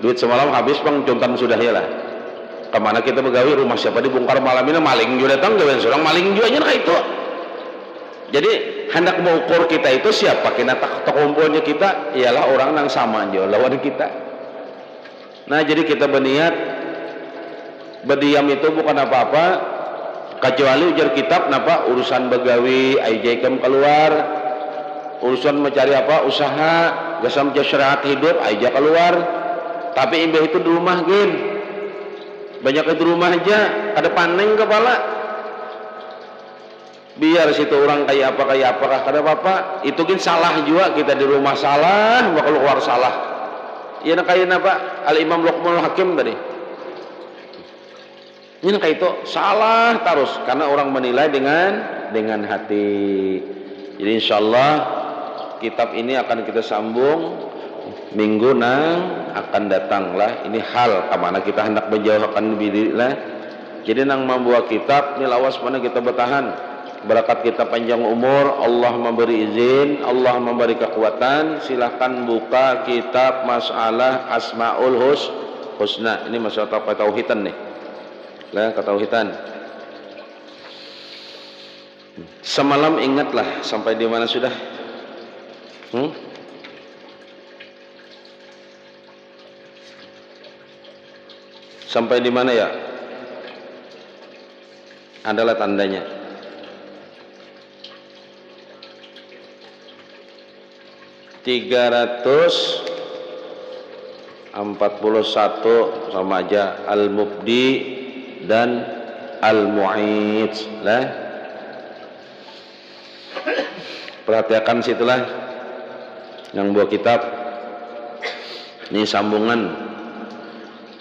duit semalam habis bang contan sudah ya lah kemana kita begawi rumah siapa dibongkar malam ini maling juga datang gawain seorang maling juga nya itu. Jadi hendak mengukur kita itu siapa kena tak kumpulnya kita ialah orang yang sama aja lawan kita. Nah, jadi kita berniat berdiam itu bukan apa-apa kecuali ujar kitab napa urusan begawi aijaikem keluar, urusan mencari apa usaha gasam syariat hidup aja keluar. Tapi imbah itu di rumah gin banyak di rumah aja ada paning kepala, biar situ orang kayak apa kada apa-apa. Itu gin salah juga kita di rumah salah bakal keluar salah. Ya kayak apa Al Imam Luqmanul Hakim tadi ini kayak itu salah terus karena orang menilai dengan hati. Jadi insyaallah kitab ini akan kita sambung minggu nang akan datanglah. Ini hal kemana kita hendak menjauhkan diri lah. Jadi nang membuat kitab ini lawas mana kita bertahan. Berkat kita panjang umur, Allah memberi izin, Allah memberi kekuatan. Silahkan buka kitab masalah Asmaul Husna. Ini masalah tauhidan nih. Lah ketauhidan. Semalam ingatlah sampai di mana sudah? Sampai di mana ya? Adalah tandanya. (341) sama aja Al-Mubdi dan Al-Mu'id lah. Perhatikan situlah yang buat kitab ini sambungan.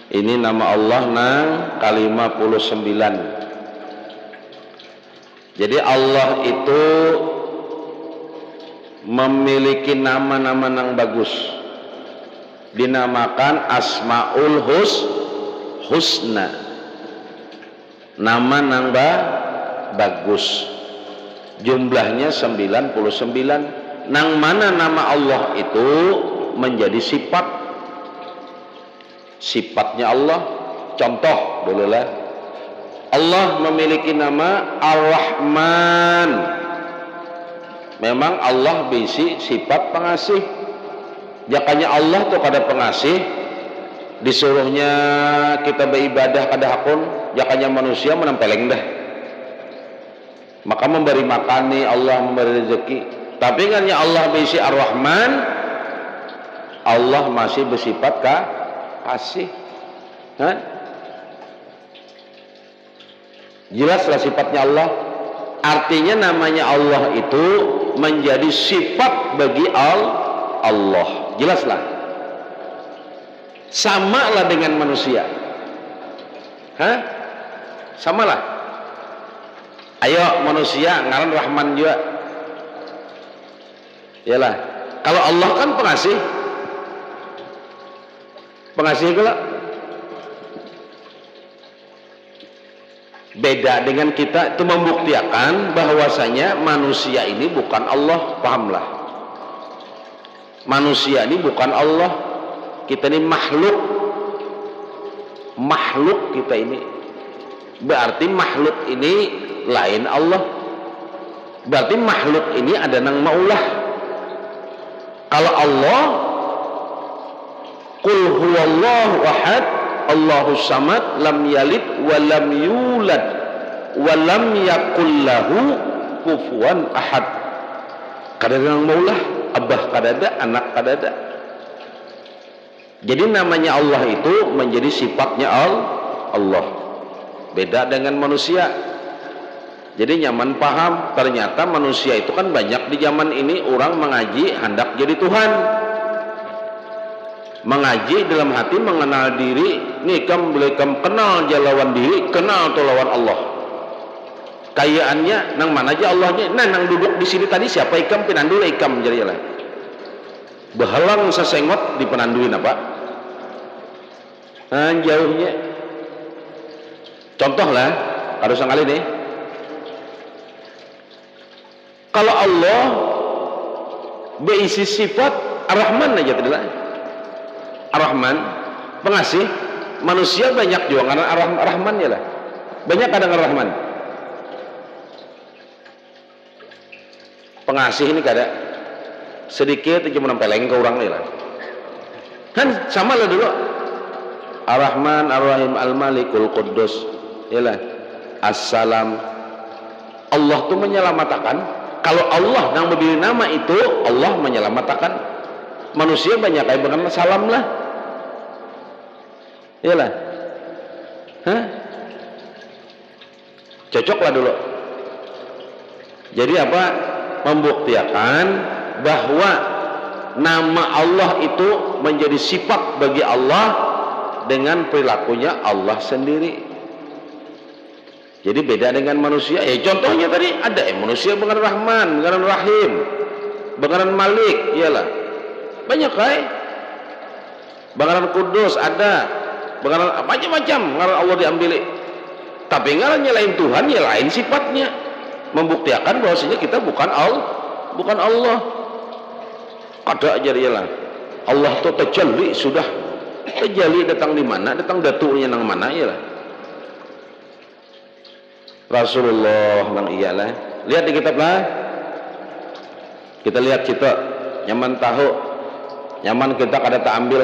Ini nama Allah nang ke-59. Jadi Allah itu memiliki nama-nama nang bagus, dinamakan Asmaul Husna, nama nang bagus. Jumlahnya 99. Nang mana nama Allah itu menjadi sifatnya Allah. Contoh dulu lah, Allah memiliki nama Ar-Rahman. Memang Allah bisi sifat pengasih. Jakanya Allah tuh kada pengasih, disuruhnya kita beribadah kada hakun, jakanya manusia menempeleng dah. Maka memberi makan nih Allah, memberi rezeki. Tapi kan ya Allah bisi Ar-Rahman, Allah masih bersifat kasih. Jelaslah sifatnya Allah. Artinya namanya Allah itu menjadi sifat bagi Allah. Jelaslah. Samalah dengan manusia. Samalah. Ayo manusia ngaran Rahman juga. Yalah. Kalau Allah kan pengasih. Pengasih pula. Beda dengan kita itu membuktikan bahwasanya manusia ini bukan Allah. Pahamlah, manusia ini bukan Allah, kita ini makhluk kita ini. Berarti makhluk ini lain Allah, berarti makhluk ini ada nang maulah. Kalau Allah qul huwallahu ahad Allahus samad lam yalid wa lam yulad wa lam yakul lahu kufuwan ahad. Kadada nang maulah, abah kadada, anak kadada. Jadi namanya Allah itu menjadi sifatnya Allah. Beda dengan manusia. Jadi nyaman paham, ternyata manusia itu kan banyak di zaman ini orang mengaji hendak jadi Tuhan. Mengaji dalam hati mengenal diri, nikam belekam kenal jalawan diri, kenal tu lawan Allah. Kayaannya nang mana aja Allahnya. Nah nang duduk di sini tadi siapa ikam pinandul ikam jadi lah. Behalang sesengot di penanduin apa? Nah jauhnya. Contoh lah, harus kali nih. Kalau Allah berisi sifat Ar-Rahman aja tidak. Ar-Rahman pengasih, manusia banyak juga karena Ar-Rahman ya lah. Banyak kadang Ar-Rahman. Pengasih ini kada sedikit cuma nempeleng ke orang nih lah. Kan sama lah dulu. Ar-Rahman Ar-Rahim Al-Malikul Quddus, yalah, As-Salam. Allah tuh menyelamatkan. Kalau Allah yang memberi nama itu, Allah menyelamatkan. Manusia banyak kayak bagaimana salam lah, yalah. Hah? Cocoklah dulu. Jadi apa? Membuktikan bahwa nama Allah itu menjadi sifat bagi Allah dengan perilakunya Allah sendiri. Jadi beda dengan manusia. Contohnya tadi ada manusia dengan Rahman, dengan Rahim, dengan Malik, iyalah. Banyak dengan Kudus ada, dengan macam-macam ngaran Allah diambil. Tapi ngarannya lain Tuhan, ya lain sifatnya. Membuktikan bahwasanya kita bukan Allah. Ada aja iyalah. Allah itu tajalli, sudah tajalli datang di mana, datang datunya nang mana, iyalah. Rasulullah nang iyalah. Lihat di kitab lah. Kita lihat kita nyaman tahu, nyaman kita kada tak ambil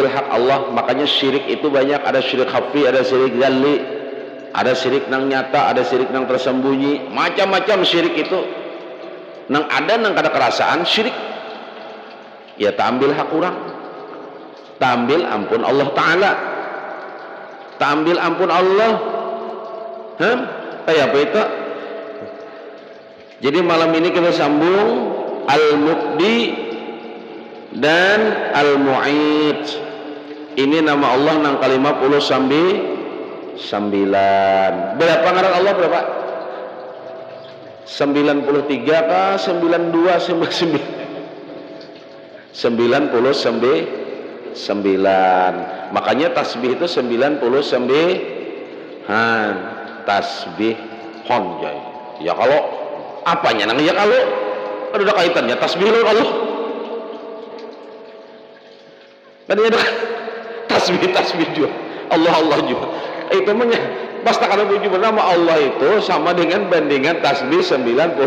hak Allah. Makanya syirik itu banyak, ada syirik khafi, ada syirik jalli, ada syirik nang nyata, ada syirik nang tersembunyi, macam-macam syirik itu. Nang ada nang kada kerasaan syirik. Ya tak ambil hak orang, tak ambil ampun Allah Ta'ala, tak ambil ampun Allah. Kayak apa itu? Jadi malam ini kita sambung Al-Mubdi dan Al-Mu'id. Ini nama Allah nang kalimah 59. Berapa ngaran Allah berapa? 93 kah? 92, 99. Makanya tasbih itu 99. Tasbih honjay. Ya kalau apanya nang ya kalau ada kaitannya tasbih Allah. Kan ada tasbih juga. Allah juga. Itu namanya pasti kalau puji nama Allah itu sama dengan bandingan tasbih 99.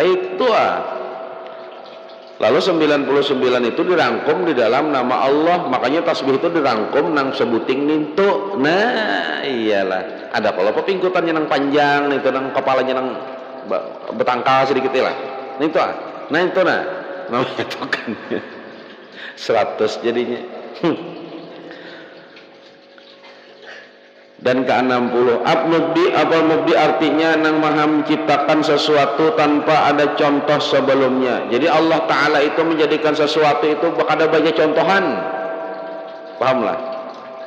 Itu Lalu 99 itu dirangkum di dalam nama Allah. Makanya tasbih itu dirangkum nang sebuting nintu. Nah iyalah. Ada kalau pingkutannya nang panjang, itu nang kepalanya nang betangkal sedikit lah. Nah itu namanya itu kan 100 jadinya. Dan ke-60 Mubdi artinya nang maha menciptakan sesuatu tanpa ada contoh sebelumnya. Jadi Allah Ta'ala itu menjadikan sesuatu itu ada banyak contohan. Pahamlah.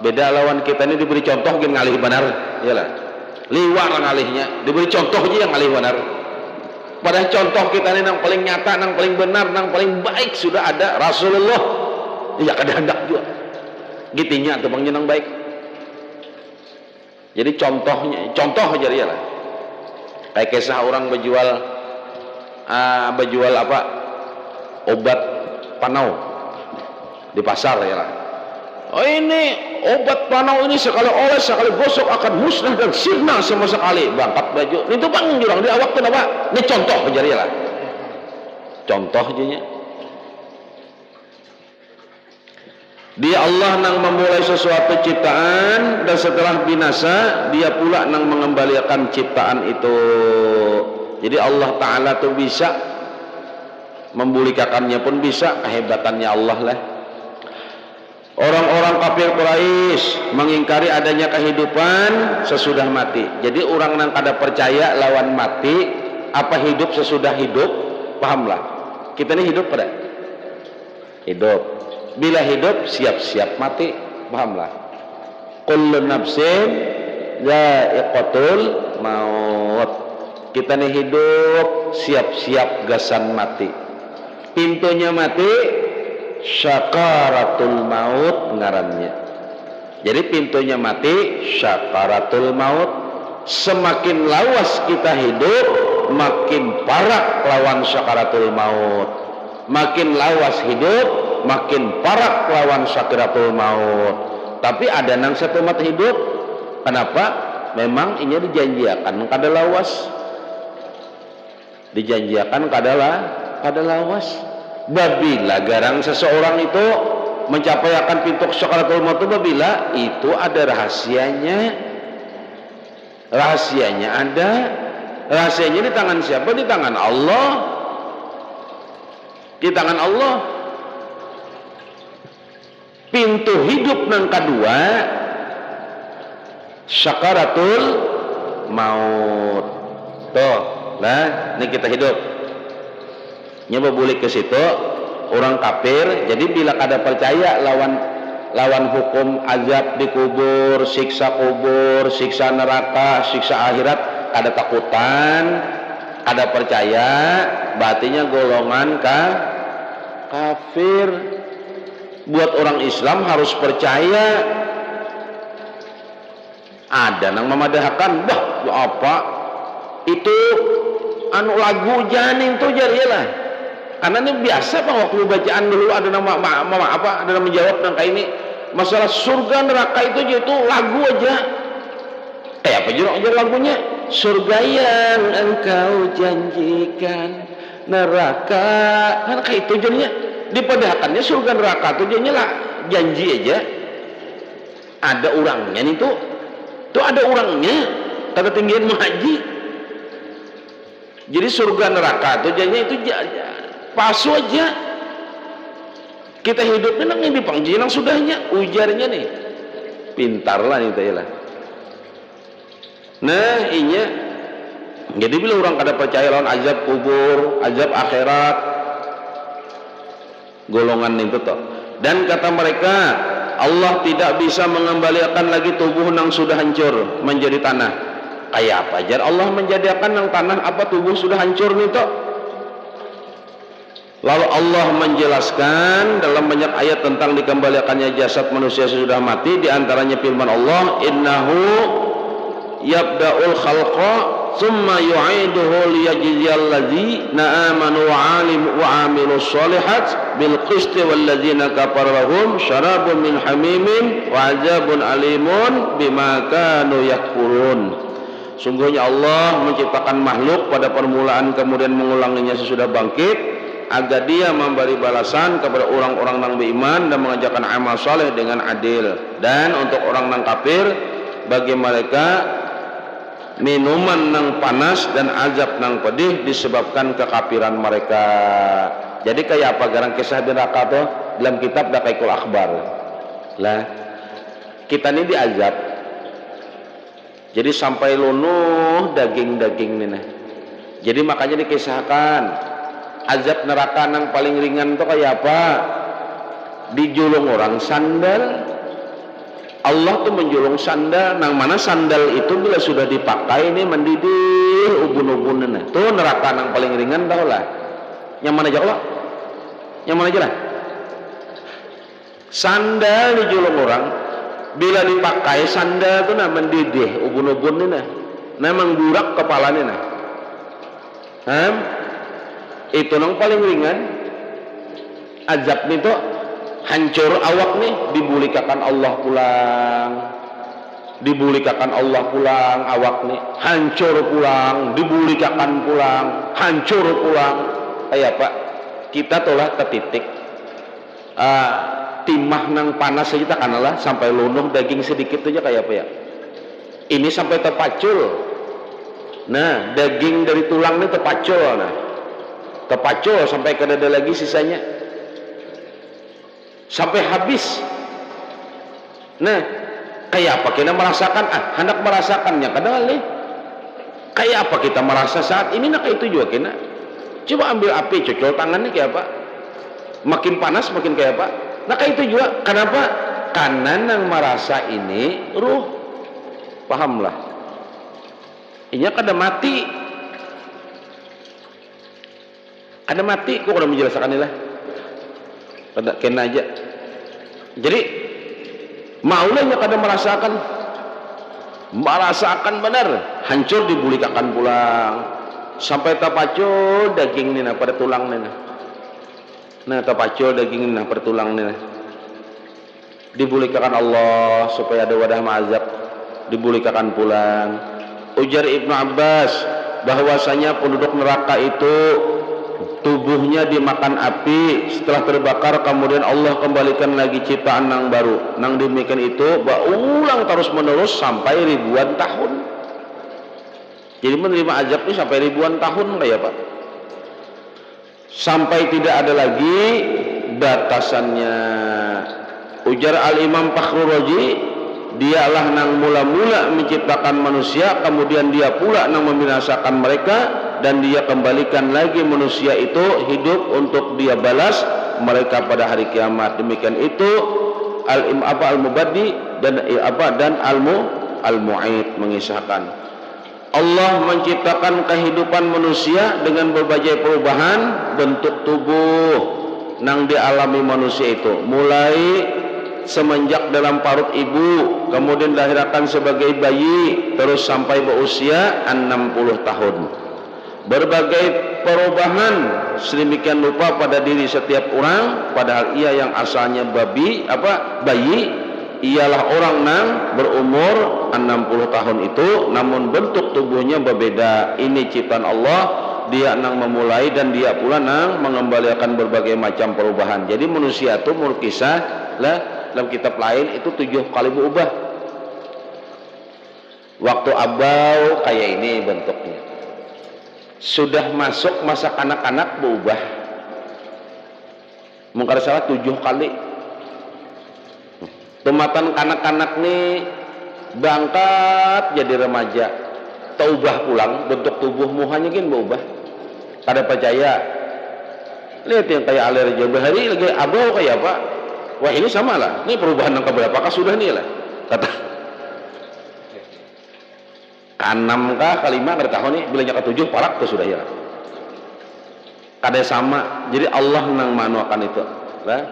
Beda lawan kita ini diberi contoh gini ngalih benar, iyalah. Liwar ngalihnya, diberi contoh aja yang ngalih benar. Padahal contoh kita ini nang paling nyata, nang paling benar, nang paling baik sudah ada Rasulullah. Ya kada hendak juga. Gitinya atau bang nang baik. Jadi contoh aja ya lah. Kayak kisah orang berjual apa? Obat panau di pasar ya lah. Oh ini obat panau ini sekali oles sekali gosok akan musnah dan sirna sama sekali. Bangkat baju. Itu bang jurang di awak kenapa? Ini contoh aja ya lah. Contoh aja nya. Dia Allah nang memulai sesuatu ciptaan dan setelah binasa dia pula nang mengembalikan ciptaan itu. Jadi Allah Ta'ala tuh bisa memulihkannya pun bisa, kehebatannya Allah lah. Orang-orang kafir Quraisy mengingkari adanya kehidupan sesudah mati. Jadi orang nang kada percaya lawan mati, apa hidup sesudah hidup, pahamlah. Kita ini hidup pada hidup. Bila hidup siap-siap mati, pahamlah. Kullu nafsin dha'iqatul maut. Kita nih hidup siap-siap gasan mati. Pintunya mati syakaratul maut ngarannya. Jadi pintunya mati syakaratul maut. Semakin lawas kita hidup, makin parah lawan syakaratul maut. Makin lawas hidup, makin parah lawan sakaratul maut. Tapi ada nang satu mati hidup. Kenapa? Memang ini dijanjikan kada lawas. Dijanjikan kada lawas. Babila garang seseorang itu mencapai akan pintu sakaratul maut, babila itu ada rahasianya. Rahasianya ada. Rahasianya di tangan siapa? Di tangan Allah. Di tangan Allah. Pintu hidup yang kedua sakaratul maut. Tuh, nah, ini kita hidup. Nyoba balik ke situ, orang kafir. Jadi bila kada percaya lawan hukum azab di kubur, siksa neraka, siksa akhirat, kada takutan, kada percaya, berartinya golongan kafir. Buat orang Islam harus percaya. Ada nang memadahkan, bah, apa itu anu lagu janin tuh jarilah. Karena ini biasa Pak, waktu bacaan dulu ada nama apa, ada nama menjawab nang kayak ini masalah surga neraka itu lagu aja. Kayak apa aja lagunya? Surga yang engkau janjikan, neraka kan kayak itu jadinya. Dipadahakannya surga neraka itu jadinya lah janji aja. Ada orangnya nih tuh ada orangnya. Kata tinggian haji. Jadi surga neraka itu jadinya itu palsu aja. Kita hidupnya nang di panggilan sudahnya ujarnya nih. Pintarlah nih lah. Nah, inya. Jadi bila orang kada percaya lawan azab kubur, azab akhirat, golongan itu toh. Dan kata mereka, Allah tidak bisa mengembalikan lagi tubuh yang sudah hancur menjadi tanah. Kayak apa aja Allah menjadikan yang tanah apa tubuh sudah hancur nih toh. Lalu Allah menjelaskan dalam banyak ayat tentang dikembalikannya jasad manusia sudah mati, di antaranya firman Allah, innahu yabda'ul khalqa thumma yu'iduhu liyajziyal ladzina amanu wa amilus shalihat bil qisti wal ladzina kafaru lahum syarabun min hamimin wa azabun alimun bima kanu yakfurun. Sungguhnya Allah menciptakan makhluk pada permulaan kemudian mengulanginya sesudah bangkit agar dia memberi balasan kepada orang-orang yang beriman dan mengajarkan amal saleh dengan adil. Dan untuk orang yang kafir, bagi mereka minuman yang panas dan azab yang pedih disebabkan kekafiran mereka. Jadi kayak apa garang kisah neraka tuh dalam kitab Daqaiqul Akhbar. Lah, kita ini diazab. Jadi sampai lunuh daging-daging nih. Nah. Jadi makanya dikisahkan azab neraka yang paling ringan itu kayak apa? Dijulung orang sandal. Allah tuh menjulung sandal, nang mana sandal itu bila sudah dipakai ini mendidih ubun-ubunnya. Tuh neraka yang paling ringan tau lah. Yang mana aja Allah? Yang mana aja lah? Sandal dijulung orang, bila dipakai sandal tuh nah mendidih ubun-ubunnya. Nah menggurak kepalanya. Itu yang paling ringan. Azab itu hancur awak nih, dibulikakan Allah pulang, dibulikakan Allah pulang, awak nih hancur pulang, dibulikakan pulang, hancur pulang. Kayak Pak, kita tolah ke titik timah nang panas saja tak kanalah sampai lunuh daging sedikit aja kayak apa ya? Ini sampai terpacul. Nah, daging dari tulang ini terpacul, nah, terpacul sampai ke dada lagi sisanya. Sampai habis. Nah, kayak apa kita merasakan? Hendak merasakannya kadang nih. Kayak apa kita merasa saat ini? Nah, kayak itu juga kena. Coba ambil api, cocol tangannya kayak apa? Makin panas, makin kayak apa? Nah, kayak itu juga. Kenapa? Karena yang merasa ini ruh. Pahamlah. Ini kada mati. Kada mati. Kok udah menjelaskan ini lah. Kena aja. Jadi maulanya kada merasakan benar, hancur dibulikakan pulang sampai terpacul daging nina pada tulang nina. Nah terpacul daging nina pada tulang nina. Dibulikakan Allah supaya ada wadah ma'azab, dibulikakan pulang. Ujar Ibnu Abbas bahwasanya penduduk neraka itu tubuhnya dimakan api, setelah terbakar kemudian Allah kembalikan lagi ciptaan nang baru. Nang demikian itu berulang terus menerus sampai ribuan tahun. Jadi menerima azab ini sampai ribuan tahun kayak Pak. Sampai tidak ada lagi batasannya. Ujar Al-Imam Fakhrul Razi, dialah nang mula-mula menciptakan manusia, kemudian dia pula nang membinasakan mereka, dan dia kembalikan lagi manusia itu hidup untuk dia balas mereka pada hari kiamat. Demikian itu Al-Mubaddi dan Al-Mu'id mengisahkan Allah menciptakan kehidupan manusia dengan berbagai perubahan bentuk tubuh nang dialami manusia itu, mulai semenjak dalam parut ibu, kemudian dilahirkan sebagai bayi, terus sampai berusia 60 tahun. Berbagai perubahan sedemikian rupa pada diri setiap orang, padahal ia yang asalnya bayi, ialah orang nang berumur 60 tahun itu, namun bentuk tubuhnya berbeda. Ini ciptaan Allah, dia nang memulai dan dia pula nang mengembalikan berbagai macam perubahan. Jadi manusia itu menurut kisah lah dalam kitab lain itu 7 kali berubah. Waktu abau kayak ini bentuknya, sudah masuk masa kanak-kanak berubah, mungkin salah 7 kali. Tumatan kanak-kanak nih berangkat jadi remaja, taubah pulang, bentuk tubuh muhanya gini berubah. Kada percaya, lihat yang kayak alergi bahari lagi abau kayak apa. Wah ini sama lah, ini perubahan yang keberapakah sudah nih lah, kata ke-6 kah ke-5 kada tahu nih, bilanya ke-7 parak tuh sudah ya, kada sama. Jadi Allah nang manuakan itu lah,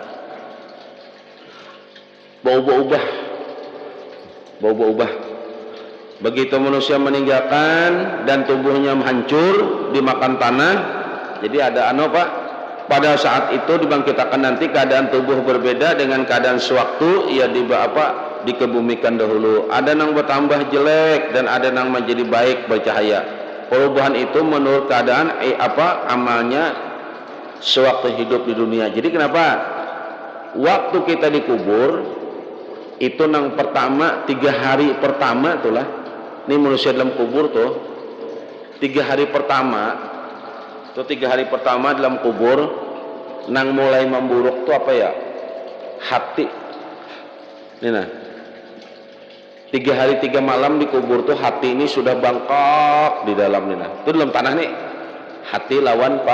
bau-ubah. Begitu manusia meninggalkan dan tubuhnya hancur dimakan tanah, jadi ada Pak, pada saat itu dibangkitkan nanti keadaan tubuh berbeda dengan keadaan sewaktu ia dikebumikan dahulu. Ada yang bertambah jelek dan ada yang menjadi baik bercahaya. Perubahan itu menurut keadaan amalnya sewaktu hidup di dunia. Jadi kenapa waktu kita dikubur itu nang pertama 3 hari pertama itulah, ini manusia dalam kubur tuh 3 hari pertama tuh, 3 hari pertama dalam kubur nang mulai memburuk tuh apa ya, hati ini nah 3 hari 3 malam di kubur tuh hati ini sudah bangkok di dalam nih nah, itu dalam tanah nih hati lawan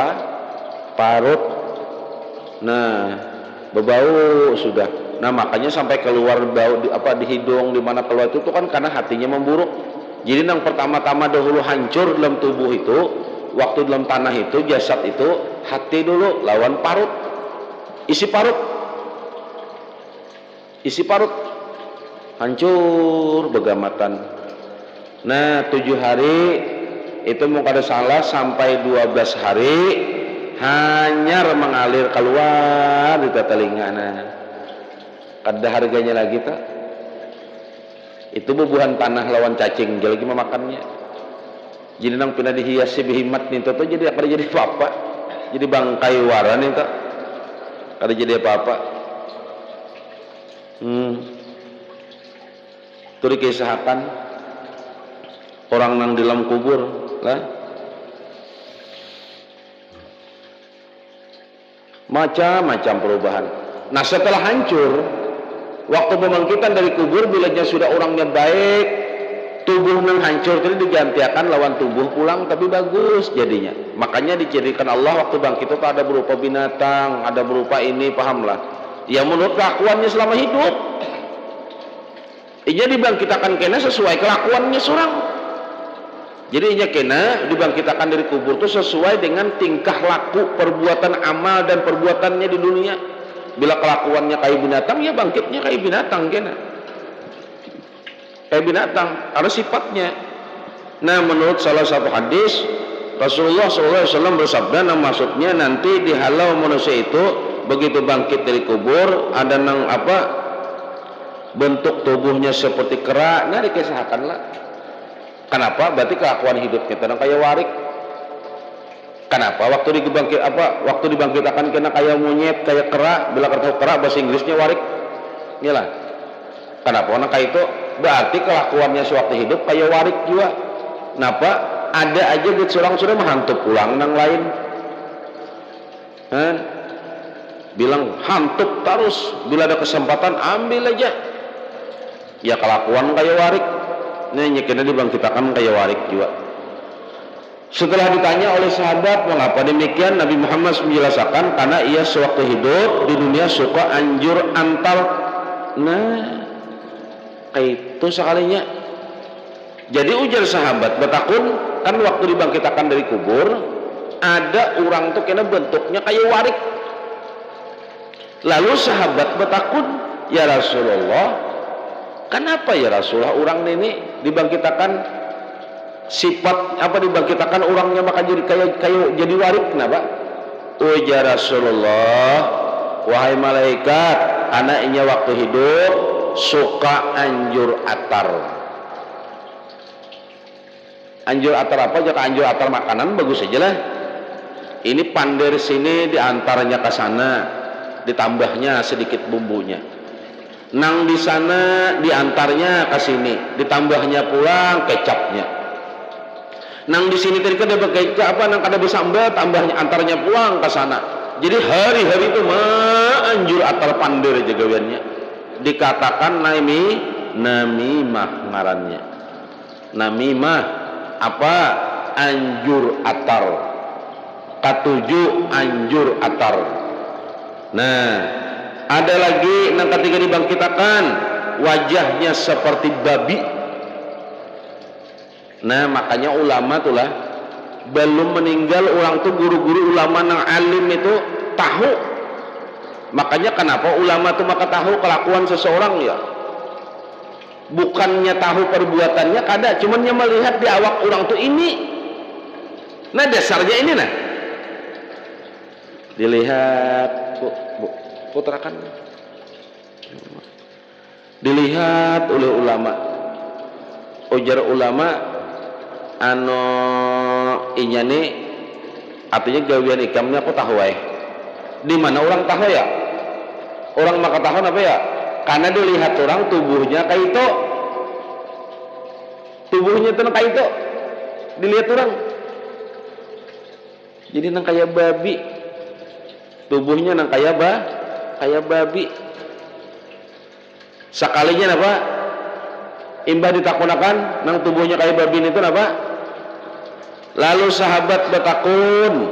parut, nah berbau sudah. Nah makanya sampai keluar bau di hidung, di mana keluar itu kan karena hatinya memburuk. Jadi yang pertama-tama dahulu hancur dalam tubuh itu, waktu dalam tanah itu, jasad itu, hati dulu lawan parut, isi parut hancur begamatan. Nah 7 hari itu mau kada salah sampai 12 hari hanyar mengalir keluar di telinga. Nah kada harganya lagi tak, itu bubuhan tanah lawan cacing dia lagi memakannya. Jadi nang pernah dihiasi bihimat nih tuh jadi kada jadi apa-apa, jadi bangkai waran nih tak, kada jadi apa-apa. Itu dikisahkan orang nang di dalam kubur lah, macam-macam perubahan. Nah setelah hancur, waktu pembangkitan dari kubur, bilanya sudah orangnya baik, tubuh nang hancur jadi digantikan lawan tubuh pulang tapi bagus jadinya. Makanya dijadikan Allah waktu bangkit itu ada berupa binatang, ada berupa ini, pahamlah ya menurut kelakuannya selama hidup. Inya dibangkitakan kena sesuai kelakuannya seorang. Jadi inya kena dibangkitakan dari kubur itu sesuai dengan tingkah laku, perbuatan amal dan perbuatannya di dunia. Bila kelakuannya kayak binatang, ya bangkitnya kayak binatang kena. Kayak binatang, ada sifatnya. Nah menurut salah satu hadis Rasulullah SAW bersabda, nah maksudnya nanti dihalau manusia itu begitu bangkit dari kubur, ada nang bentuk tubuhnya seperti kera, nah dikisahkan lah. Kenapa? Berarti kelakuan hidup kita nang kayak warik. Kenapa waktu dibangkitakan kena kayak monyet, kayak kera, bila kata kera bahasa Inggrisnya warik. Inilah. Kenapa? Karena kayak itu berarti kelakuannya sewaktu hidup kayak warik juga. Kenapa? Ada aja duit seorang sudah menghantu pulang nang lain. Bilang hantup terus, bila ada kesempatan ambil aja. Ya kelakuan kayak warik. Ini kena dibangkitakan kayak warik juga. Setelah ditanya oleh sahabat mengapa demikian, Nabi Muhammad menjelaskan karena ia sewaktu hidup di dunia suka anjur antal. Nah, kayak itu sekalinya. Jadi ujar sahabat betakun, kan waktu dibangkitakan dari kubur ada orang tuh kena bentuknya kayak warik. Lalu sahabat betakun, ya Rasulullah, kenapa ya Rasulullah orang ini dibangkitakan sifat apa dibangkitakan orangnya maka jadi kayak jadi warik? Kenapa? Ujar Rasulullah, wahai malaikat, anaknya waktu hidup suka anjur atar. Anjur atar apa? Jika anjur atar makanan bagus aja lah. Ini pandir sini diantaranya ke sana, ditambahnya sedikit bumbunya. Nang di sana diantarnya ke sini, ditambahnya pulang kecapnya. Nang di sini tadi kada kecap apa, nang kada bersambal, tambahnya antarnya pulang ke sana. Jadi hari-hari itu anjur atar pandir aja gawiannya. Dikatakan namimah ngarannya. Namimah apa? Anjur atar. Katujuh anjur atar. Nah, ada lagi nang ketiga dibangkitakan wajahnya seperti babi. Nah, makanya ulama tuh lah belum meninggal orang tuh guru-guru ulama nang alim itu tahu. Makanya kenapa ulama tuh maka tahu kelakuan seseorang ya. Bukannya tahu perbuatannya kada, cuman yang melihat di awak orang tuh ini. Nah, dasarnya ini nah. Dilihat putrakan. Dilihat oleh ulama. Ujar ulama inya nih artinya gawian ikamnya aku tahu di mana orang tahu ya, orang maka tahu apa ya, karena dilihat orang tubuhnya kayak itu, tubuhnya itu kayak itu dilihat orang jadi nang kayak babi, tubuhnya nang kayak babi. Sekalinya apa imbah ditakunakan nang tubuhnya kayak babi itu apa. Lalu sahabat bertakun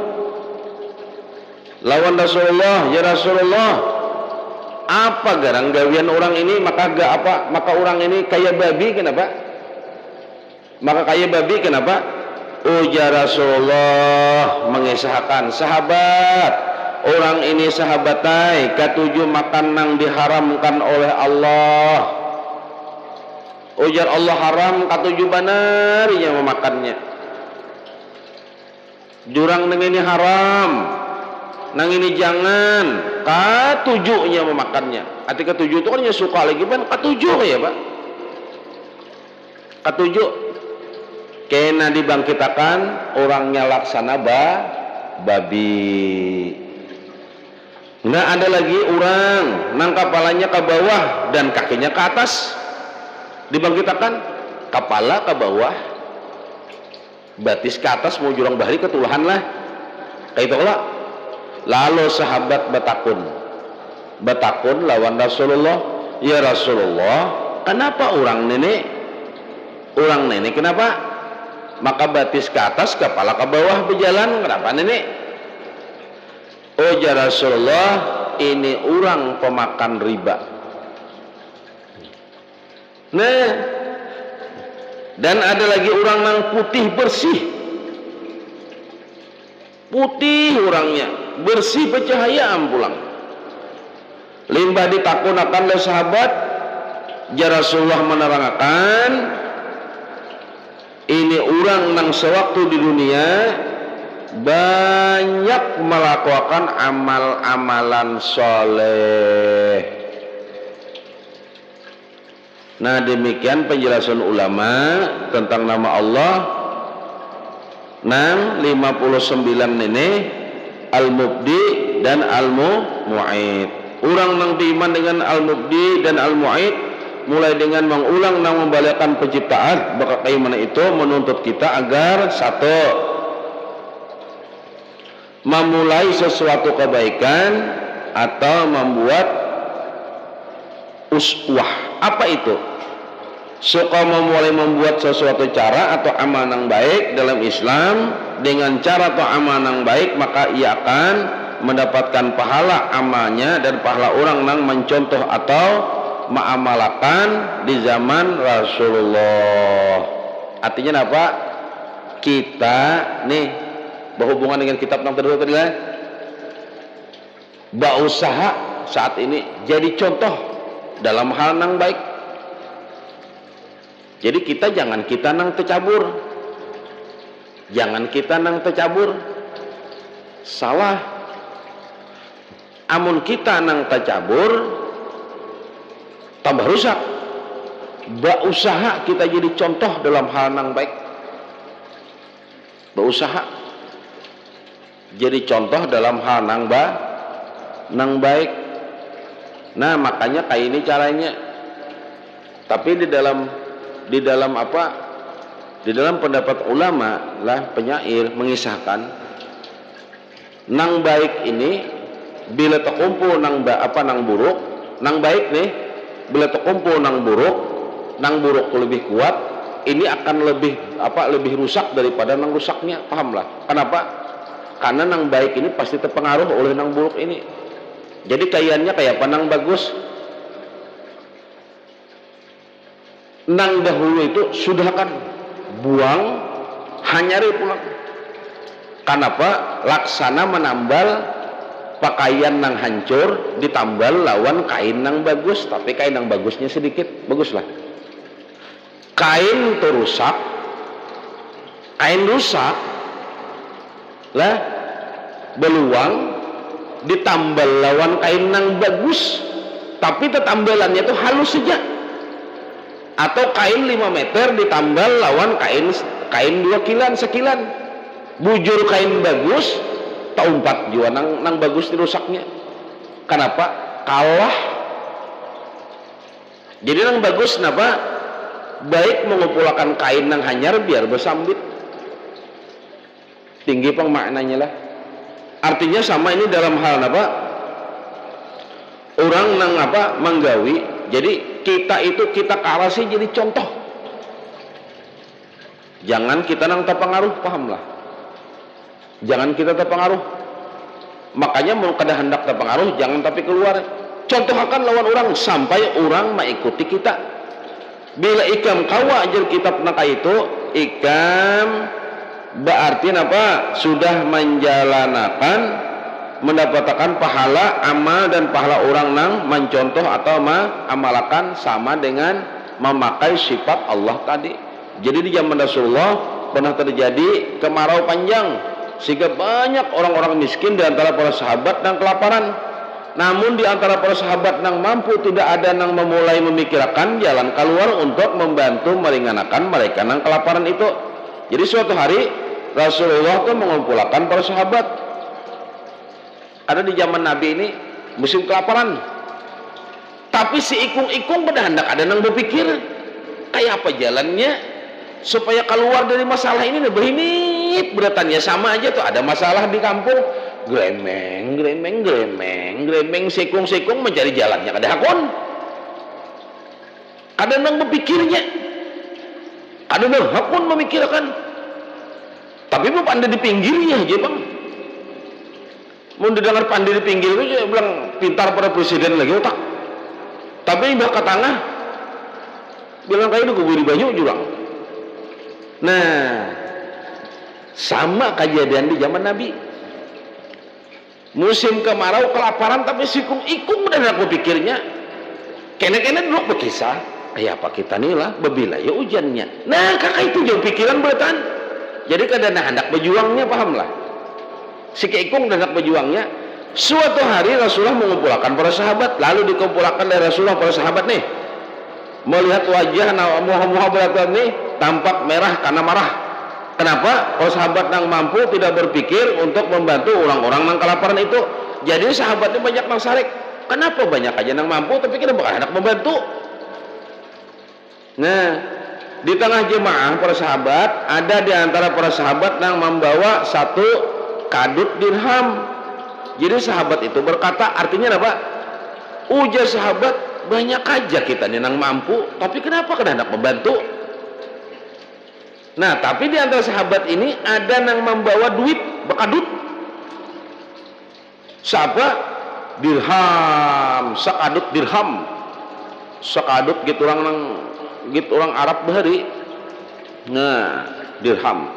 lawan Rasulullah, ya Rasulullah, apa garang gawian orang ini maka orang ini kayak babi kenapa? Maka kayak babi kenapa? Ujar Rasulullah mengisahkan sahabat, orang ini sahabatai ketujuh makan nang diharamkan oleh Allah. Ujar Allah haram ketujuh banarinya memakannya. Jurang nang ini haram, nang ini jangan, ketujuhnya memakannya. Arti ketujuh itu kan ya suka lagi kan ketujuh ya Pak. Ketujuh kena dibangkitakan orangnya laksana babi. Nggak ada lagi orang nang kepalanya ke bawah dan kakinya ke atas. Dibangkitakan kepala ke bawah, batis ke atas, mau jurang bahari ketulahan lah kayak itu lah. Lalu sahabat betakun lawan Rasulullah, ya Rasulullah, kenapa orang nenek kenapa maka batis ke atas kepala ke bawah berjalan, kenapa nenek? Oh ya Rasulullah, ini orang pemakan riba. Nah, dan ada lagi orang yang putih bersih, putih orangnya, bersih bercahayaan pulang. Limbah ditakunakan oleh sahabat, ya Rasulullah menerangkan, ini orang yang sewaktu di dunia banyak melakukan amal-amalan soleh. Nah, demikian penjelasan ulama tentang nama Allah nang 59 ini al-mubdi dan al-mu'id. Orang nang beriman dengan al-mubdi dan al-mu'id, mulai dengan mengulang nang membalikkan penciptaan, maka keimanan itu menuntut kita agar satu, memulai sesuatu kebaikan atau membuat uswah. Apa itu? Suka memulai membuat sesuatu cara atau amal yang baik dalam Islam dengan cara atau amal yang baik, maka ia akan mendapatkan pahala amalnya dan pahala orang yang mencontoh atau mengamalkan di zaman Rasulullah. Artinya apa? Kita nih berhubungan dengan kitab yang kedua tadi lah, berusaha saat ini jadi contoh dalam hal yang baik. Jadi kita jangan kita nang tercabur, jangan kita nang tercabur, salah. Amun kita nang tercabur, tambah rusak. Berusaha kita jadi contoh dalam hal yang baik. Berusaha jadi contoh dalam hal yang baik. Nah makanya kayak ini caranya. Tapi di dalam apa? Di dalam pendapat ulama lah penyair mengisahkan nang baik ini bila terkumpul nang buruk, nang baik nih bila terkumpul nang buruk lebih kuat, ini akan lebih rusak daripada nang rusaknya. Pahamlah kenapa? Karena nang baik ini pasti terpengaruh oleh nang buruk ini. Jadi kayaknya kayak apa nang bagus, nang dahulu itu sudah kan buang hanyari pulang. Kenapa? Laksana menambal pakaian nang hancur ditambal lawan kain nang bagus, tapi kain nang bagusnya sedikit, baguslah. Kain terusak, kain rusak lah beluang ditambal lawan kain nang bagus, tapi tetambalannya itu halus saja. Atau kain 5 meter ditambal lawan kain 2 kilan sekilan, bujur kain bagus tak umpat jua nang bagus dirusaknya. Kenapa? Kalah. Jadi nang bagus kenapa? Baik mengumpulkan kain nang hanyar biar bersambit. Tinggi pang maknanya lah. Artinya sama ini dalam hal apa? Orang nang apa? Menggawi. Jadi kita itu kita karasi jadi contoh. Jangan kita nang terpengaruh, pahamlah. Jangan kita terpengaruh. Makanya mau kada hendak terpengaruh, jangan tapi keluar. Contoh akan lawan orang sampai orang mengikuti kita. Bila ikam kawa ajar kitab naka itu, ikam berarti apa? Sudah menjalankan, mendapatkan pahala amal dan pahala orang nang mencontoh atau mengamalkan sama dengan memakai sifat Allah tadi. Jadi di zaman Rasulullah pernah terjadi kemarau panjang sehingga banyak orang-orang miskin di antara para sahabat yang kelaparan. Namun di antara para sahabat yang mampu tidak ada yang memulai memikirkan jalan keluar untuk membantu meringankan mereka yang kelaparan itu. Jadi suatu hari Rasulullah itu mengumpulkan para sahabat. Ada di zaman Nabi ini musim kelaparan. Tapi si ikung-ikung pada hendak ada yang berpikir kayak apa jalannya supaya keluar dari masalah ini. Berhinip beratannya sama aja tuh, ada masalah di kampung, gremeng sekung mencari jalannya kada hakun. Ada yang berpikirnya, ada yang hakun memikirkan, tapi belum pandai di pinggirnya aja bang. Mau didengar pandai di pinggir itu dia bilang pintar pada presiden lagi otak. Tapi bah ke tengah bilang kayak itu gue di banyu jurang. Nah, sama kejadian di zaman Nabi. Musim kemarau kelaparan tapi sikung-ikung benar aku pikirnya. Kene-kene dulu berkisah, kayak apa kita nih lah bebila ya hujannya. Nah, kakak itu jauh pikiran beratan. Jadi kadang hendak berjuangnya, pahamlah. Si keikung hendak berjuangnya. Suatu hari Rasulullah mengumpulkan para sahabat, lalu dikumpulkan dari Rasulullah para sahabat nih. Melihat wajah Muhammad nih tampak merah karena marah. Kenapa? Kalau sahabat nang mampu tidak berpikir untuk membantu orang-orang nang kelaparan itu. Jadi sahabatnya banyak nang sarik. Kenapa banyak aja nang mampu tapi kenapa hendak membantu? Nah, di tengah jemaah para sahabat ada di antara para sahabat yang membawa satu kadut dirham. Jadi sahabat itu berkata, artinya apa? Ujar sahabat, banyak aja kita nih nang mampu, tapi kenapa hendak membantu? Nah, tapi di antara sahabat ini ada yang membawa duit berkadut. Siapa? Dirham, sakadut dirham. Sakadut gitu orang Arab bahari. Nah, dirham.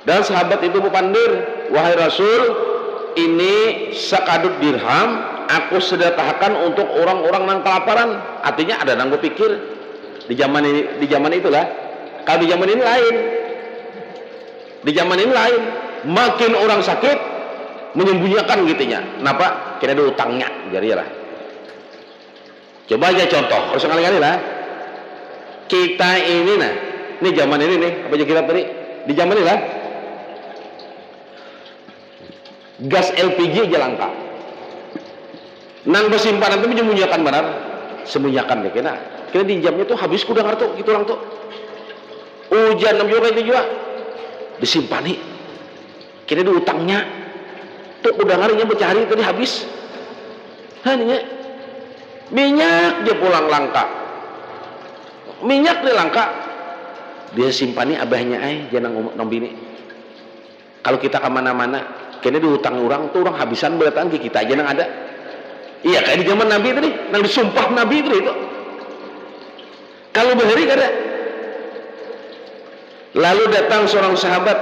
Dan sahabat itu berpandir, wahai Rasul, ini sakadut dirham aku sedekahkan untuk orang-orang yang kelaparan. Artinya ada yang berpikir di zaman itulah. Kalau di zaman ini lain. Di zaman ini lain. Makin orang sakit menyembunyikan gitunya. Kenapa? Kira ada utangnya. Jadi lah. Coba aja contoh. Harus sekali-kali lah. Kita ini nah. Ini zaman ini nih. Apa aja kita tadi? Di zaman ini lah. Gas LPG aja langka. Nang bersimpanan itu menyembunyikan benar. Sembunyikan deh kena. Kira di jamnya tuh habis kuda ngartu gitu orang tuh. Hujan juga itu juga disimpani. Kira di utangnya. Tuh udah ngarinya bercari tadi habis. Hanya minyak dia pulang langka. Minyak dia langka. Dia simpani abahnya jangan nombini. Kalau kita kemana-mana, kira di utang orang tuh orang habisan beratan kita aja nang ada. Iya kayak di zaman Nabi tadi, nang disumpah Nabi tadi itu. Kalau bahari kada. Lalu datang seorang sahabat,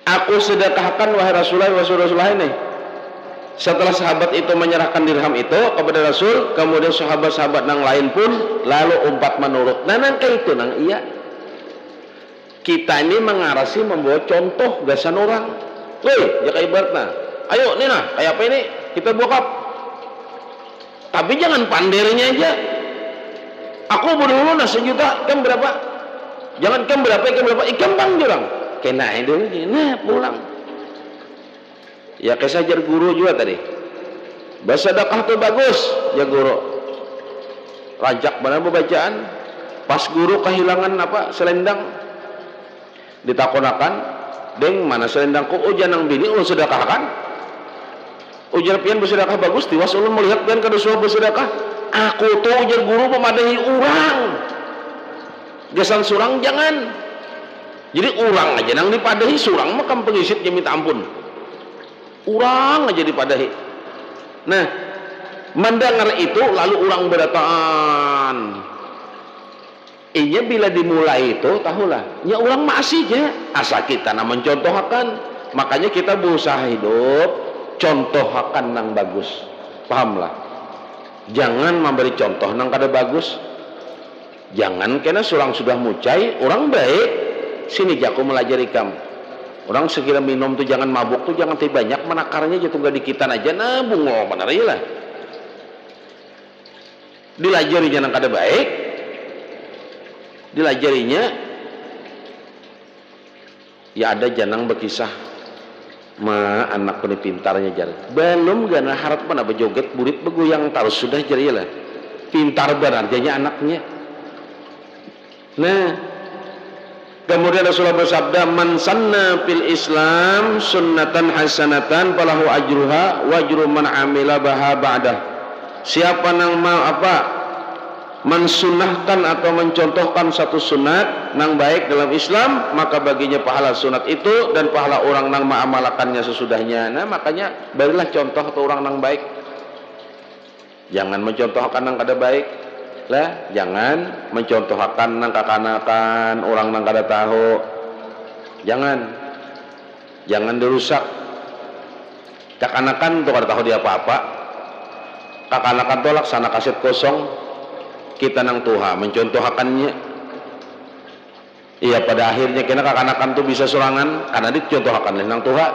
aku sedekahkan wahai Rasulullah ini. Setelah sahabat itu menyerahkan dirham itu kepada Rasul, kemudian sahabat-sahabat yang lain pun lalu umpat menurut. Nah nangka itu nang iya. Kita ini mengarasi membawa contoh gasan orang. Woi, ya kayak ibaratnya. Ayo nih nah, kayak apa ini? Kita bokap. Tapi jangan pandirnya aja. Aku berdulu nah sejuta, ikan berapa? Jangan ikan berapa, ikan bang jurang. Kena dulu, nah pulang. Ya kayak sajar guru juga tadi. Bersedekah tuh bagus, ya guru. Rajak benar pembacaan. Pas guru kehilangan apa? Selendang. Ditakonakan, deng mana selendangku? Ujian nang bini, sedekahkan. Ujian pian bersedekah bagus, tiwas ulun melihat pian kada suah bersedekah. Aku tuh ujar guru memadahi orang. Gesan surang jangan. Jadi orang aja nang dipadahi surang mah kan pengisitnya minta ampun. Orang aja dipadahi. Nah, mendengar itu lalu orang berdataan. Inya bila dimulai itu tahulah. Ya orang masih aja. Asa kita nak mencontohkan. Makanya kita berusaha hidup contohkan nang bagus. Pahamlah. Jangan memberi contoh nang kada bagus. Jangan kena surang sudah mucai, orang baik. Sini jaku melajari kamu. Orang sekira minum tuh jangan mabuk tuh jangan terlalu banyak menakarnya jatuh gak dikitan aja nah bungo benar aja lah. Dilajarinya nang kada baik. Dilajarinya ya ada janang berkisah ma anak ini pintarnya jar belum gana harap mana berjoget burit begoyang terus sudah jadi lah pintar benar jadinya anaknya. Nah kemudian Rasulullah bersabda man sanna fil Islam sunnatan hasanatan falahu ajruha wa ajru man amila baha ba'dah. Siapa nang mau apa mensunahkan atau mencontohkan satu sunat nang baik dalam Islam, maka baginya pahala sunat itu dan pahala orang nang mengamalkannya sesudahnya. Nah makanya berilah contoh ke orang nang baik. Jangan mencontohkan nang kada baik lah, jangan mencontohkan nang kakanakan orang nang kada tahu. Jangan dirusak. Kakanakan tuh kada tahu dia apa-apa. Kakanakan tuh laksana kaset kosong. Kita nang tuha mencontohkannya. Iya pada akhirnya kena kakanakan tuh bisa sorangan karena dicontohkan nang tuha.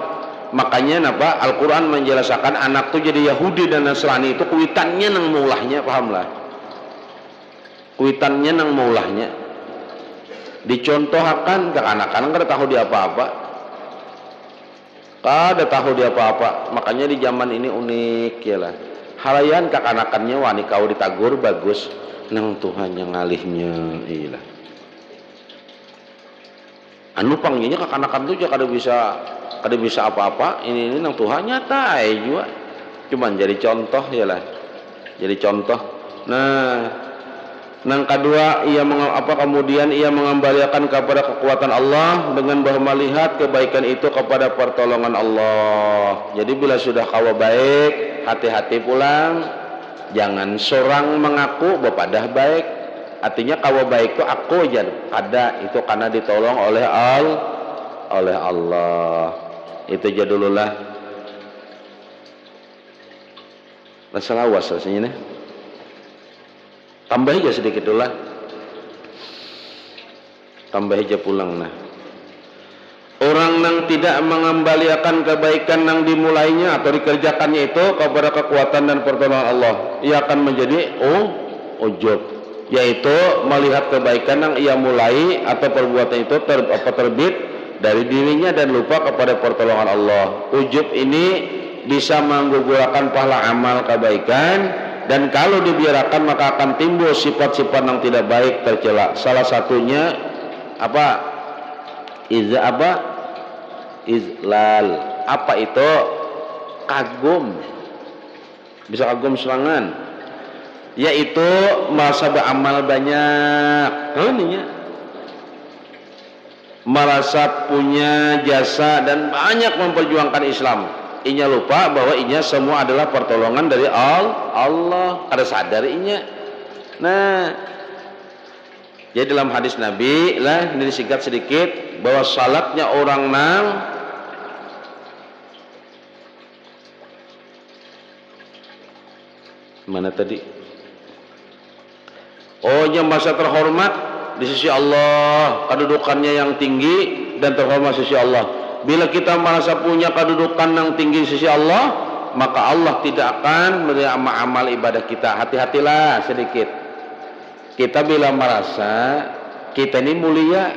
Makanya napa Al-Quran menjelaskan anak tuh jadi Yahudi dan Nasrani itu kuitannya nang mulahnya, pahamlah. kuitannya nang maulahnya dicontohkan ke anak-anak kada tahu dia apa-apa, kada tahu dia apa-apa. Makanya di zaman ini unik ya lah, halayan kakanakannya wani kau ditagur bagus nang Tuhan yang ngalihnya ilah anu panggilnya kakanakan tuh kada bisa apa-apa, ini nang Tuhan nyata juga cuman jadi contoh ya lah, jadi contoh. Nah nang kedua kemudian ia mengembalikan kepada kekuatan Allah dengan bahwa melihat kebaikan itu kepada pertolongan Allah. Jadi bila sudah kawa baik, hati-hati pulang, jangan seorang mengaku bapadah baik. Artinya kawa baik itu aku aja ada, itu karena ditolong oleh Allah. Itu aja dulu lah. Masalah was rasanya nih. Tambah aja sedikit dulu lah, tambah aja pulang. Nah orang yang tidak mengembalikan kebaikan yang dimulainya atau dikerjakannya itu kepada kekuatan dan pertolongan Allah, ia akan menjadi ujub, yaitu melihat kebaikan yang ia mulai atau perbuatan itu terbit dari dirinya dan lupa kepada pertolongan Allah. Ujub ini bisa menggugurkan pahala amal kebaikan, dan kalau dibiarkan maka akan timbul sifat-sifat yang tidak baik tercela. Salah satunya izlal. Apa itu? Kagum. Bisa kagum serangan, yaitu merasa beramal banyak, merasa punya jasa dan banyak memperjuangkan Islam. Inya lupa bahwa inya semua adalah pertolongan dari Allah. Ada sadar inya. Nah, jadi dalam hadis Nabi lah, ini disingkat sedikit, bahwa salatnya orang nang mana tadi? Yang masa terhormat di sisi Allah, kedudukannya yang tinggi dan terhormat di sisi Allah. Bila kita merasa punya kedudukan yang tinggi di sisi Allah, maka Allah tidak akan menerima amal ibadah kita. Hati-hatilah sedikit. Kita bila merasa kita ini mulia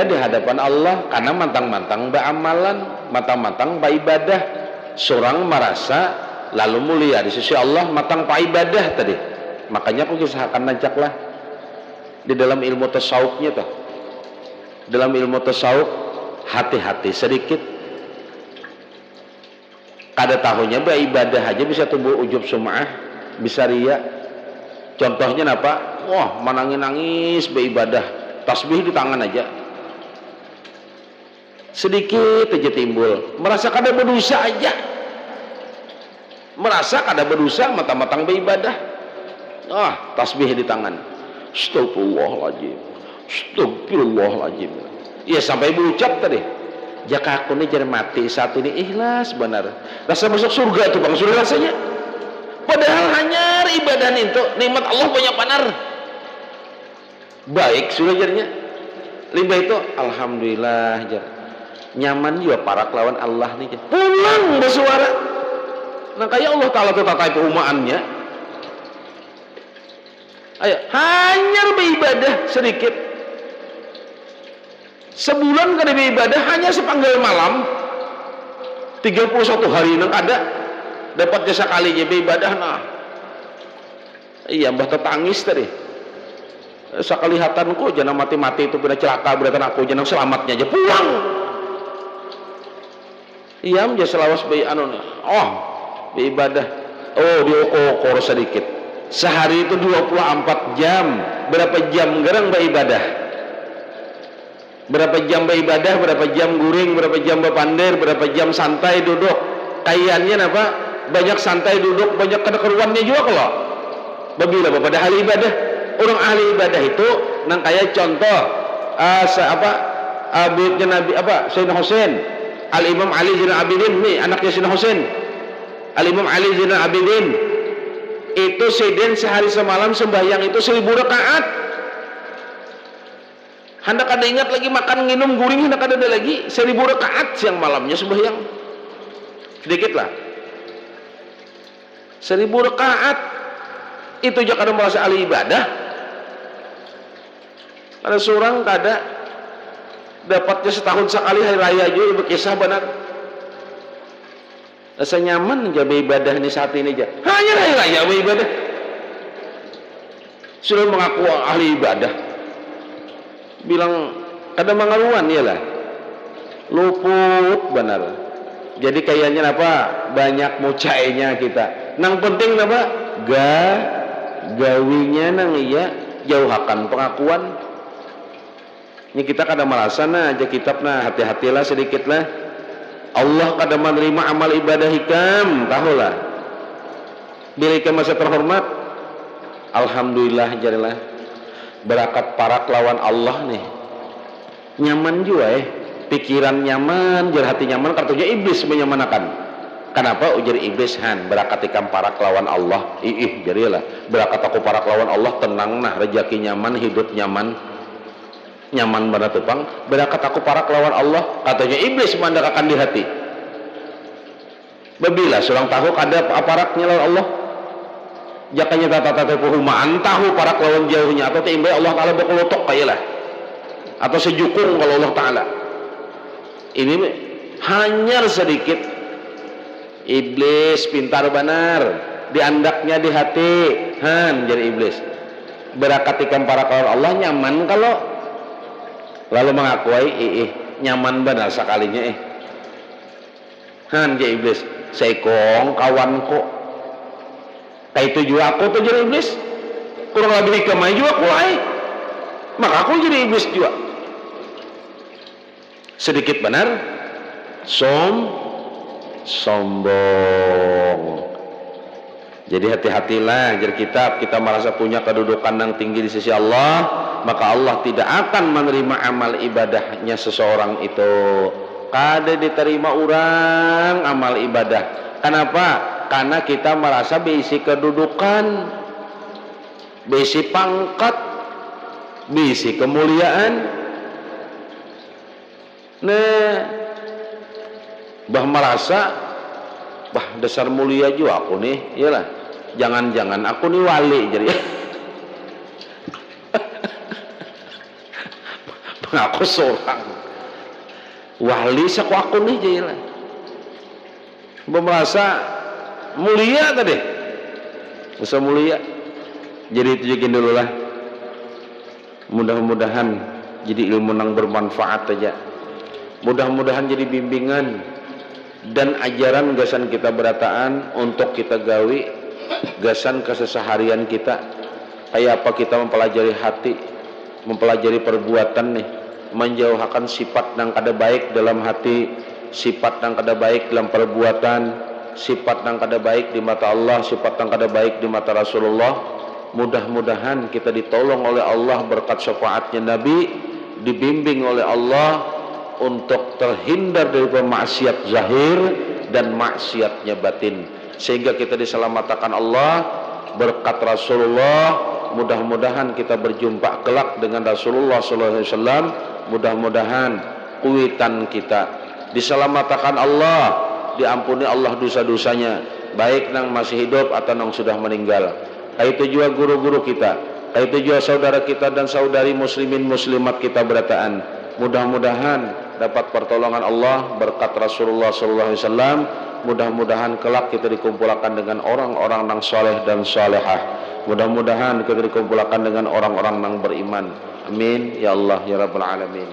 di hadapan Allah karena mantang-mantang beramalan, mantang-mantang beribadah. Seorang merasa lalu mulia di sisi Allah, mantang beribadah tadi. Makanya aku kisahkan najaklah di dalam ilmu tasawufnya tuh. Dalam ilmu tasawuf hati-hati sedikit. Kada tahunya beribadah aja bisa tumbuh ujub sum'ah, bisa riya. Contohnya apa? Wah, menangis beribadah, tasbih di tangan aja. Sedikit aja timbul, merasa kada berdosa aja. Merasa kada berdosa, matang-matang beribadah. Tasbih di tangan. Astagfirullahaladzim. Astagfirullahaladzim. Iya sampai berucap tadi, jaka aku ini jadi mati saat ini ikhlas benar, rasa masuk surga tuh bang, sudah rasanya. Padahal hanya ibadah itu nikmat Allah banyak benar, baik sudah jadinya. Limbah itu alhamdulillah jar. Nyaman juga para kelawan Allah nih jar. Pulang bersuara. Nah kayak Allah Ta'ala itu tata perumahannya. Ayo hanya beribadah sedikit. Sebulan kada beribadah hanya sepanggal malam 31 hari nang ada dapat jasa kalinya beribadah. Nah iya mbah tetangis tadi sakalihatanku jangan mati-mati itu bina celaka beratan aku jangan selamatnya aja pulang. Iya menjadi selawas bayi beribadah diokor sedikit sehari itu 24 jam. Berapa jam gerang beribadah? Berapa jam beribadah, berapa jam guring, berapa jam berpandir, berapa jam santai duduk. Kayaknya apa? Banyak santai duduk, banyak keruannya juga kalau. Babila pada ahli ibadah, orang ahli ibadah itu nang kayak contoh abidnya Nabi Sayyidina Husain, Al Imam Ali Zainal Abidin nih anaknya Sayyidina Husain. Al Imam Ali Zainal Abidin itu seden sehari semalam sembahyang itu 1000 rakaat. Hendak ada ingat lagi makan minum guring, hendak ada lagi 1000 rakaat siang malamnya sembahyang. Sedikit lah 1000 rakaat Itu aja kada merasa ahli ibadah. Ada seorang kada dapatnya setahun sekali hari raya aja berkisah benar. Rasa nyaman aja beribadah ini saat ini aja. Hanya hari raya beribadah. Sudah mengaku ahli ibadah. Bilang kada mengaruan ya lah. Luput benar. Jadi kayaknya apa? Banyak mucainya kita. Nang penting apa? Gawinya nang iya jauhakan pengakuan. Ini kita kada merasa aja kitab hati-hatilah sedikit lah. Allah kada menerima amal ibadah hikam, tahulah. Bila hikam masa terhormat, alhamdulillah jadilah berakat para kelawan Allah nih. Nyaman juga pikiran nyaman, jar hati nyaman, kartunya iblis menyamanakan. Kenapa ujar iblis berakat hikam para kelawan Allah. Jadilah berakat aku para kelawan Allah, tenang nah, rezeki nyaman, hidup nyaman pada tupang, berakat aku para kelawan Allah, katanya iblis mandakakan di hati. Babila seorang tahu kada aparaknya lawan Allah, jakanya tata-tata perumahan tahu para kelawan jauhnya, atau timbai Allah Ta'ala berkelotok kayalah, atau sejukung kalau Allah Ta'ala. Ini hanya sedikit iblis pintar benar, diandaknya di hati, jadi iblis berakat ikan para kelawan Allah nyaman kalau lalu mengakui nyaman benar sekalinya jadi iblis seikong kawanku kayak itu juga aku tuh jadi iblis kurang lebih hikmah juga kulai maka aku jadi iblis juga sedikit benar sombong. Jadi hati-hatilah jadi kita merasa punya kedudukan yang tinggi di sisi Allah, maka Allah tidak akan menerima amal ibadahnya seseorang itu. Kada diterima orang amal ibadah. Kenapa? Karena kita merasa berisi kedudukan, berisi pangkat, berisi kemuliaan. Merasa dasar mulia juga aku nih, iyalah. Jangan-jangan aku nih wali jadi. Aku seorang wali saku aku nih jadilah. Merasa mulia tadi. Bisa mulia. Jadi itu juga dulu lah. Mudah-mudahan jadi ilmu yang bermanfaat aja. Mudah-mudahan jadi bimbingan dan ajaran gasan kita berataan untuk kita gawi gasan keseharian kita. Kayak apa kita mempelajari hati, mempelajari perbuatan nih, menjauhkan sifat yang kada baik dalam hati, sifat yang kada baik dalam perbuatan, sifat yang kada baik di mata Allah, sifat yang kada baik di mata Rasulullah. Mudah-mudahan kita ditolong oleh Allah berkat syafaatnya Nabi, dibimbing oleh Allah untuk terhindar dari maksiat zahir dan maksiatnya batin, sehingga kita diselamatkan Allah berkat Rasulullah. Mudah-mudahan kita berjumpa kelak dengan Rasulullah SAW. Mudah-mudahan kuitan kita diselamatkan Allah, diampuni Allah dosa-dosanya, baik nang masih hidup atau nang sudah meninggal. Itu juga guru-guru kita, itu juga saudara kita dan saudari muslimin muslimat kita berataan. Mudah-mudahan dapat pertolongan Allah berkat Rasulullah SAW. Mudah-mudahan kelak kita dikumpulkan dengan orang-orang yang soleh dan solehah. Mudah-mudahan kita dikumpulkan dengan orang-orang yang beriman. Amin ya Allah ya Rabbal Alamin.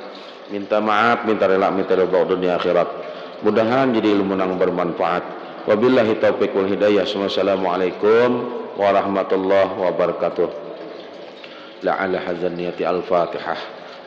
Minta maaf, minta rela, minta ridha dunia akhirat. Mudahan jadi ilmu yang bermanfaat. Wabillahi taufiq wal hidayah. Wassalamualaikum warahmatullahi wabarakatuh. La'ala hazan niyati al-fatihah.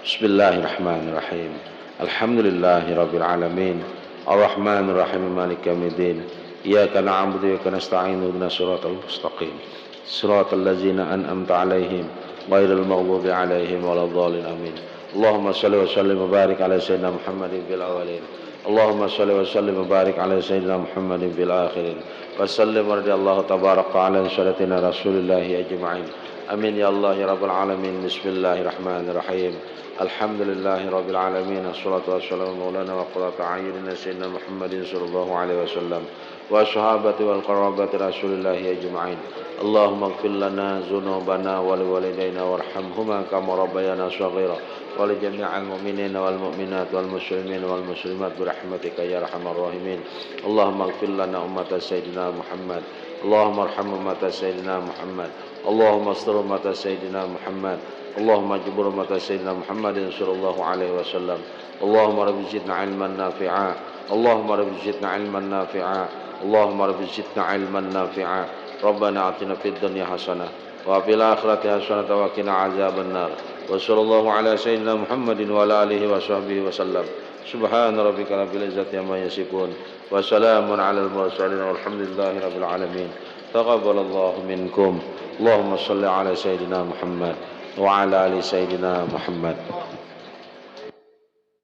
Bismillahirrahmanirrahim. Alhamdulillahi rabbil alamin. Ar-Rahmanir Rahim Maliki yaumiddin. Iyyaka na'budu wa iyyaka nasta'in. Ihdinas siratal mustaqim. Siratal ladzina an'amta 'alaihim ghairil maghdubi 'alaihim waladdallin. Amin. Allahumma shalli wa sallim wa barik ala sayyidina Muhammadin fil awwalin. Allahumma shalli wa sallim wa barik ala sayyidina Muhammadin fil akhirin. Wa sallim radhiyallahu tabaraka ala sayyidina Rasulillahi ajma'in. Amin ya Allah ya Rabbal Alamin. Bismillahirrahmanirrahim. Alhamdulillahi Rabbil Alamin. Assalatu wassalamu maulana wa qurratu a'yunina sayyidina Muhammadin sallallahu alaihi wasallam wa ashabati wal qarabati rasulillahi ajma'in. Allahumma ighfir lana dzunubana wa liwalidayna warhamhuma kama rabbayana shaghira wa li jami'il mu'minina wal mu'minat wal muslimin wal muslimat bi rahmatika ya arhamar rahimin. Allahumma ighfir lana ummata sayyidina Muhammad. Allahumma arham ummata sayyidina Muhammad. Allahumma astur ummata sayyidina Muhammad. Allahumma jibur ummata sayyidina Muhammadin sallallahu alaihi wasallam. Allahumma rabbi zidna ilman nafi'a. Allahumma rabbi zidna ilman nafi'a. Allahumma rabbi zidna ilman nafi'a. Rabbana atina fid dunya hasanah wa fil akhirati hasanah wa qina azabannar. Wa sallallahu ala sayyidina Muhammadin wa ala alihi wa sahbihi wa sallam. Subhana rabbika rabbil izzati amma yasifun wa salamun alal mursalin walhamdulillahi rabbil alamin. Taqabbalallahu minkum. Allahumma salli ala sayyidina Muhammad wa ala ali sayyidina Muhammad.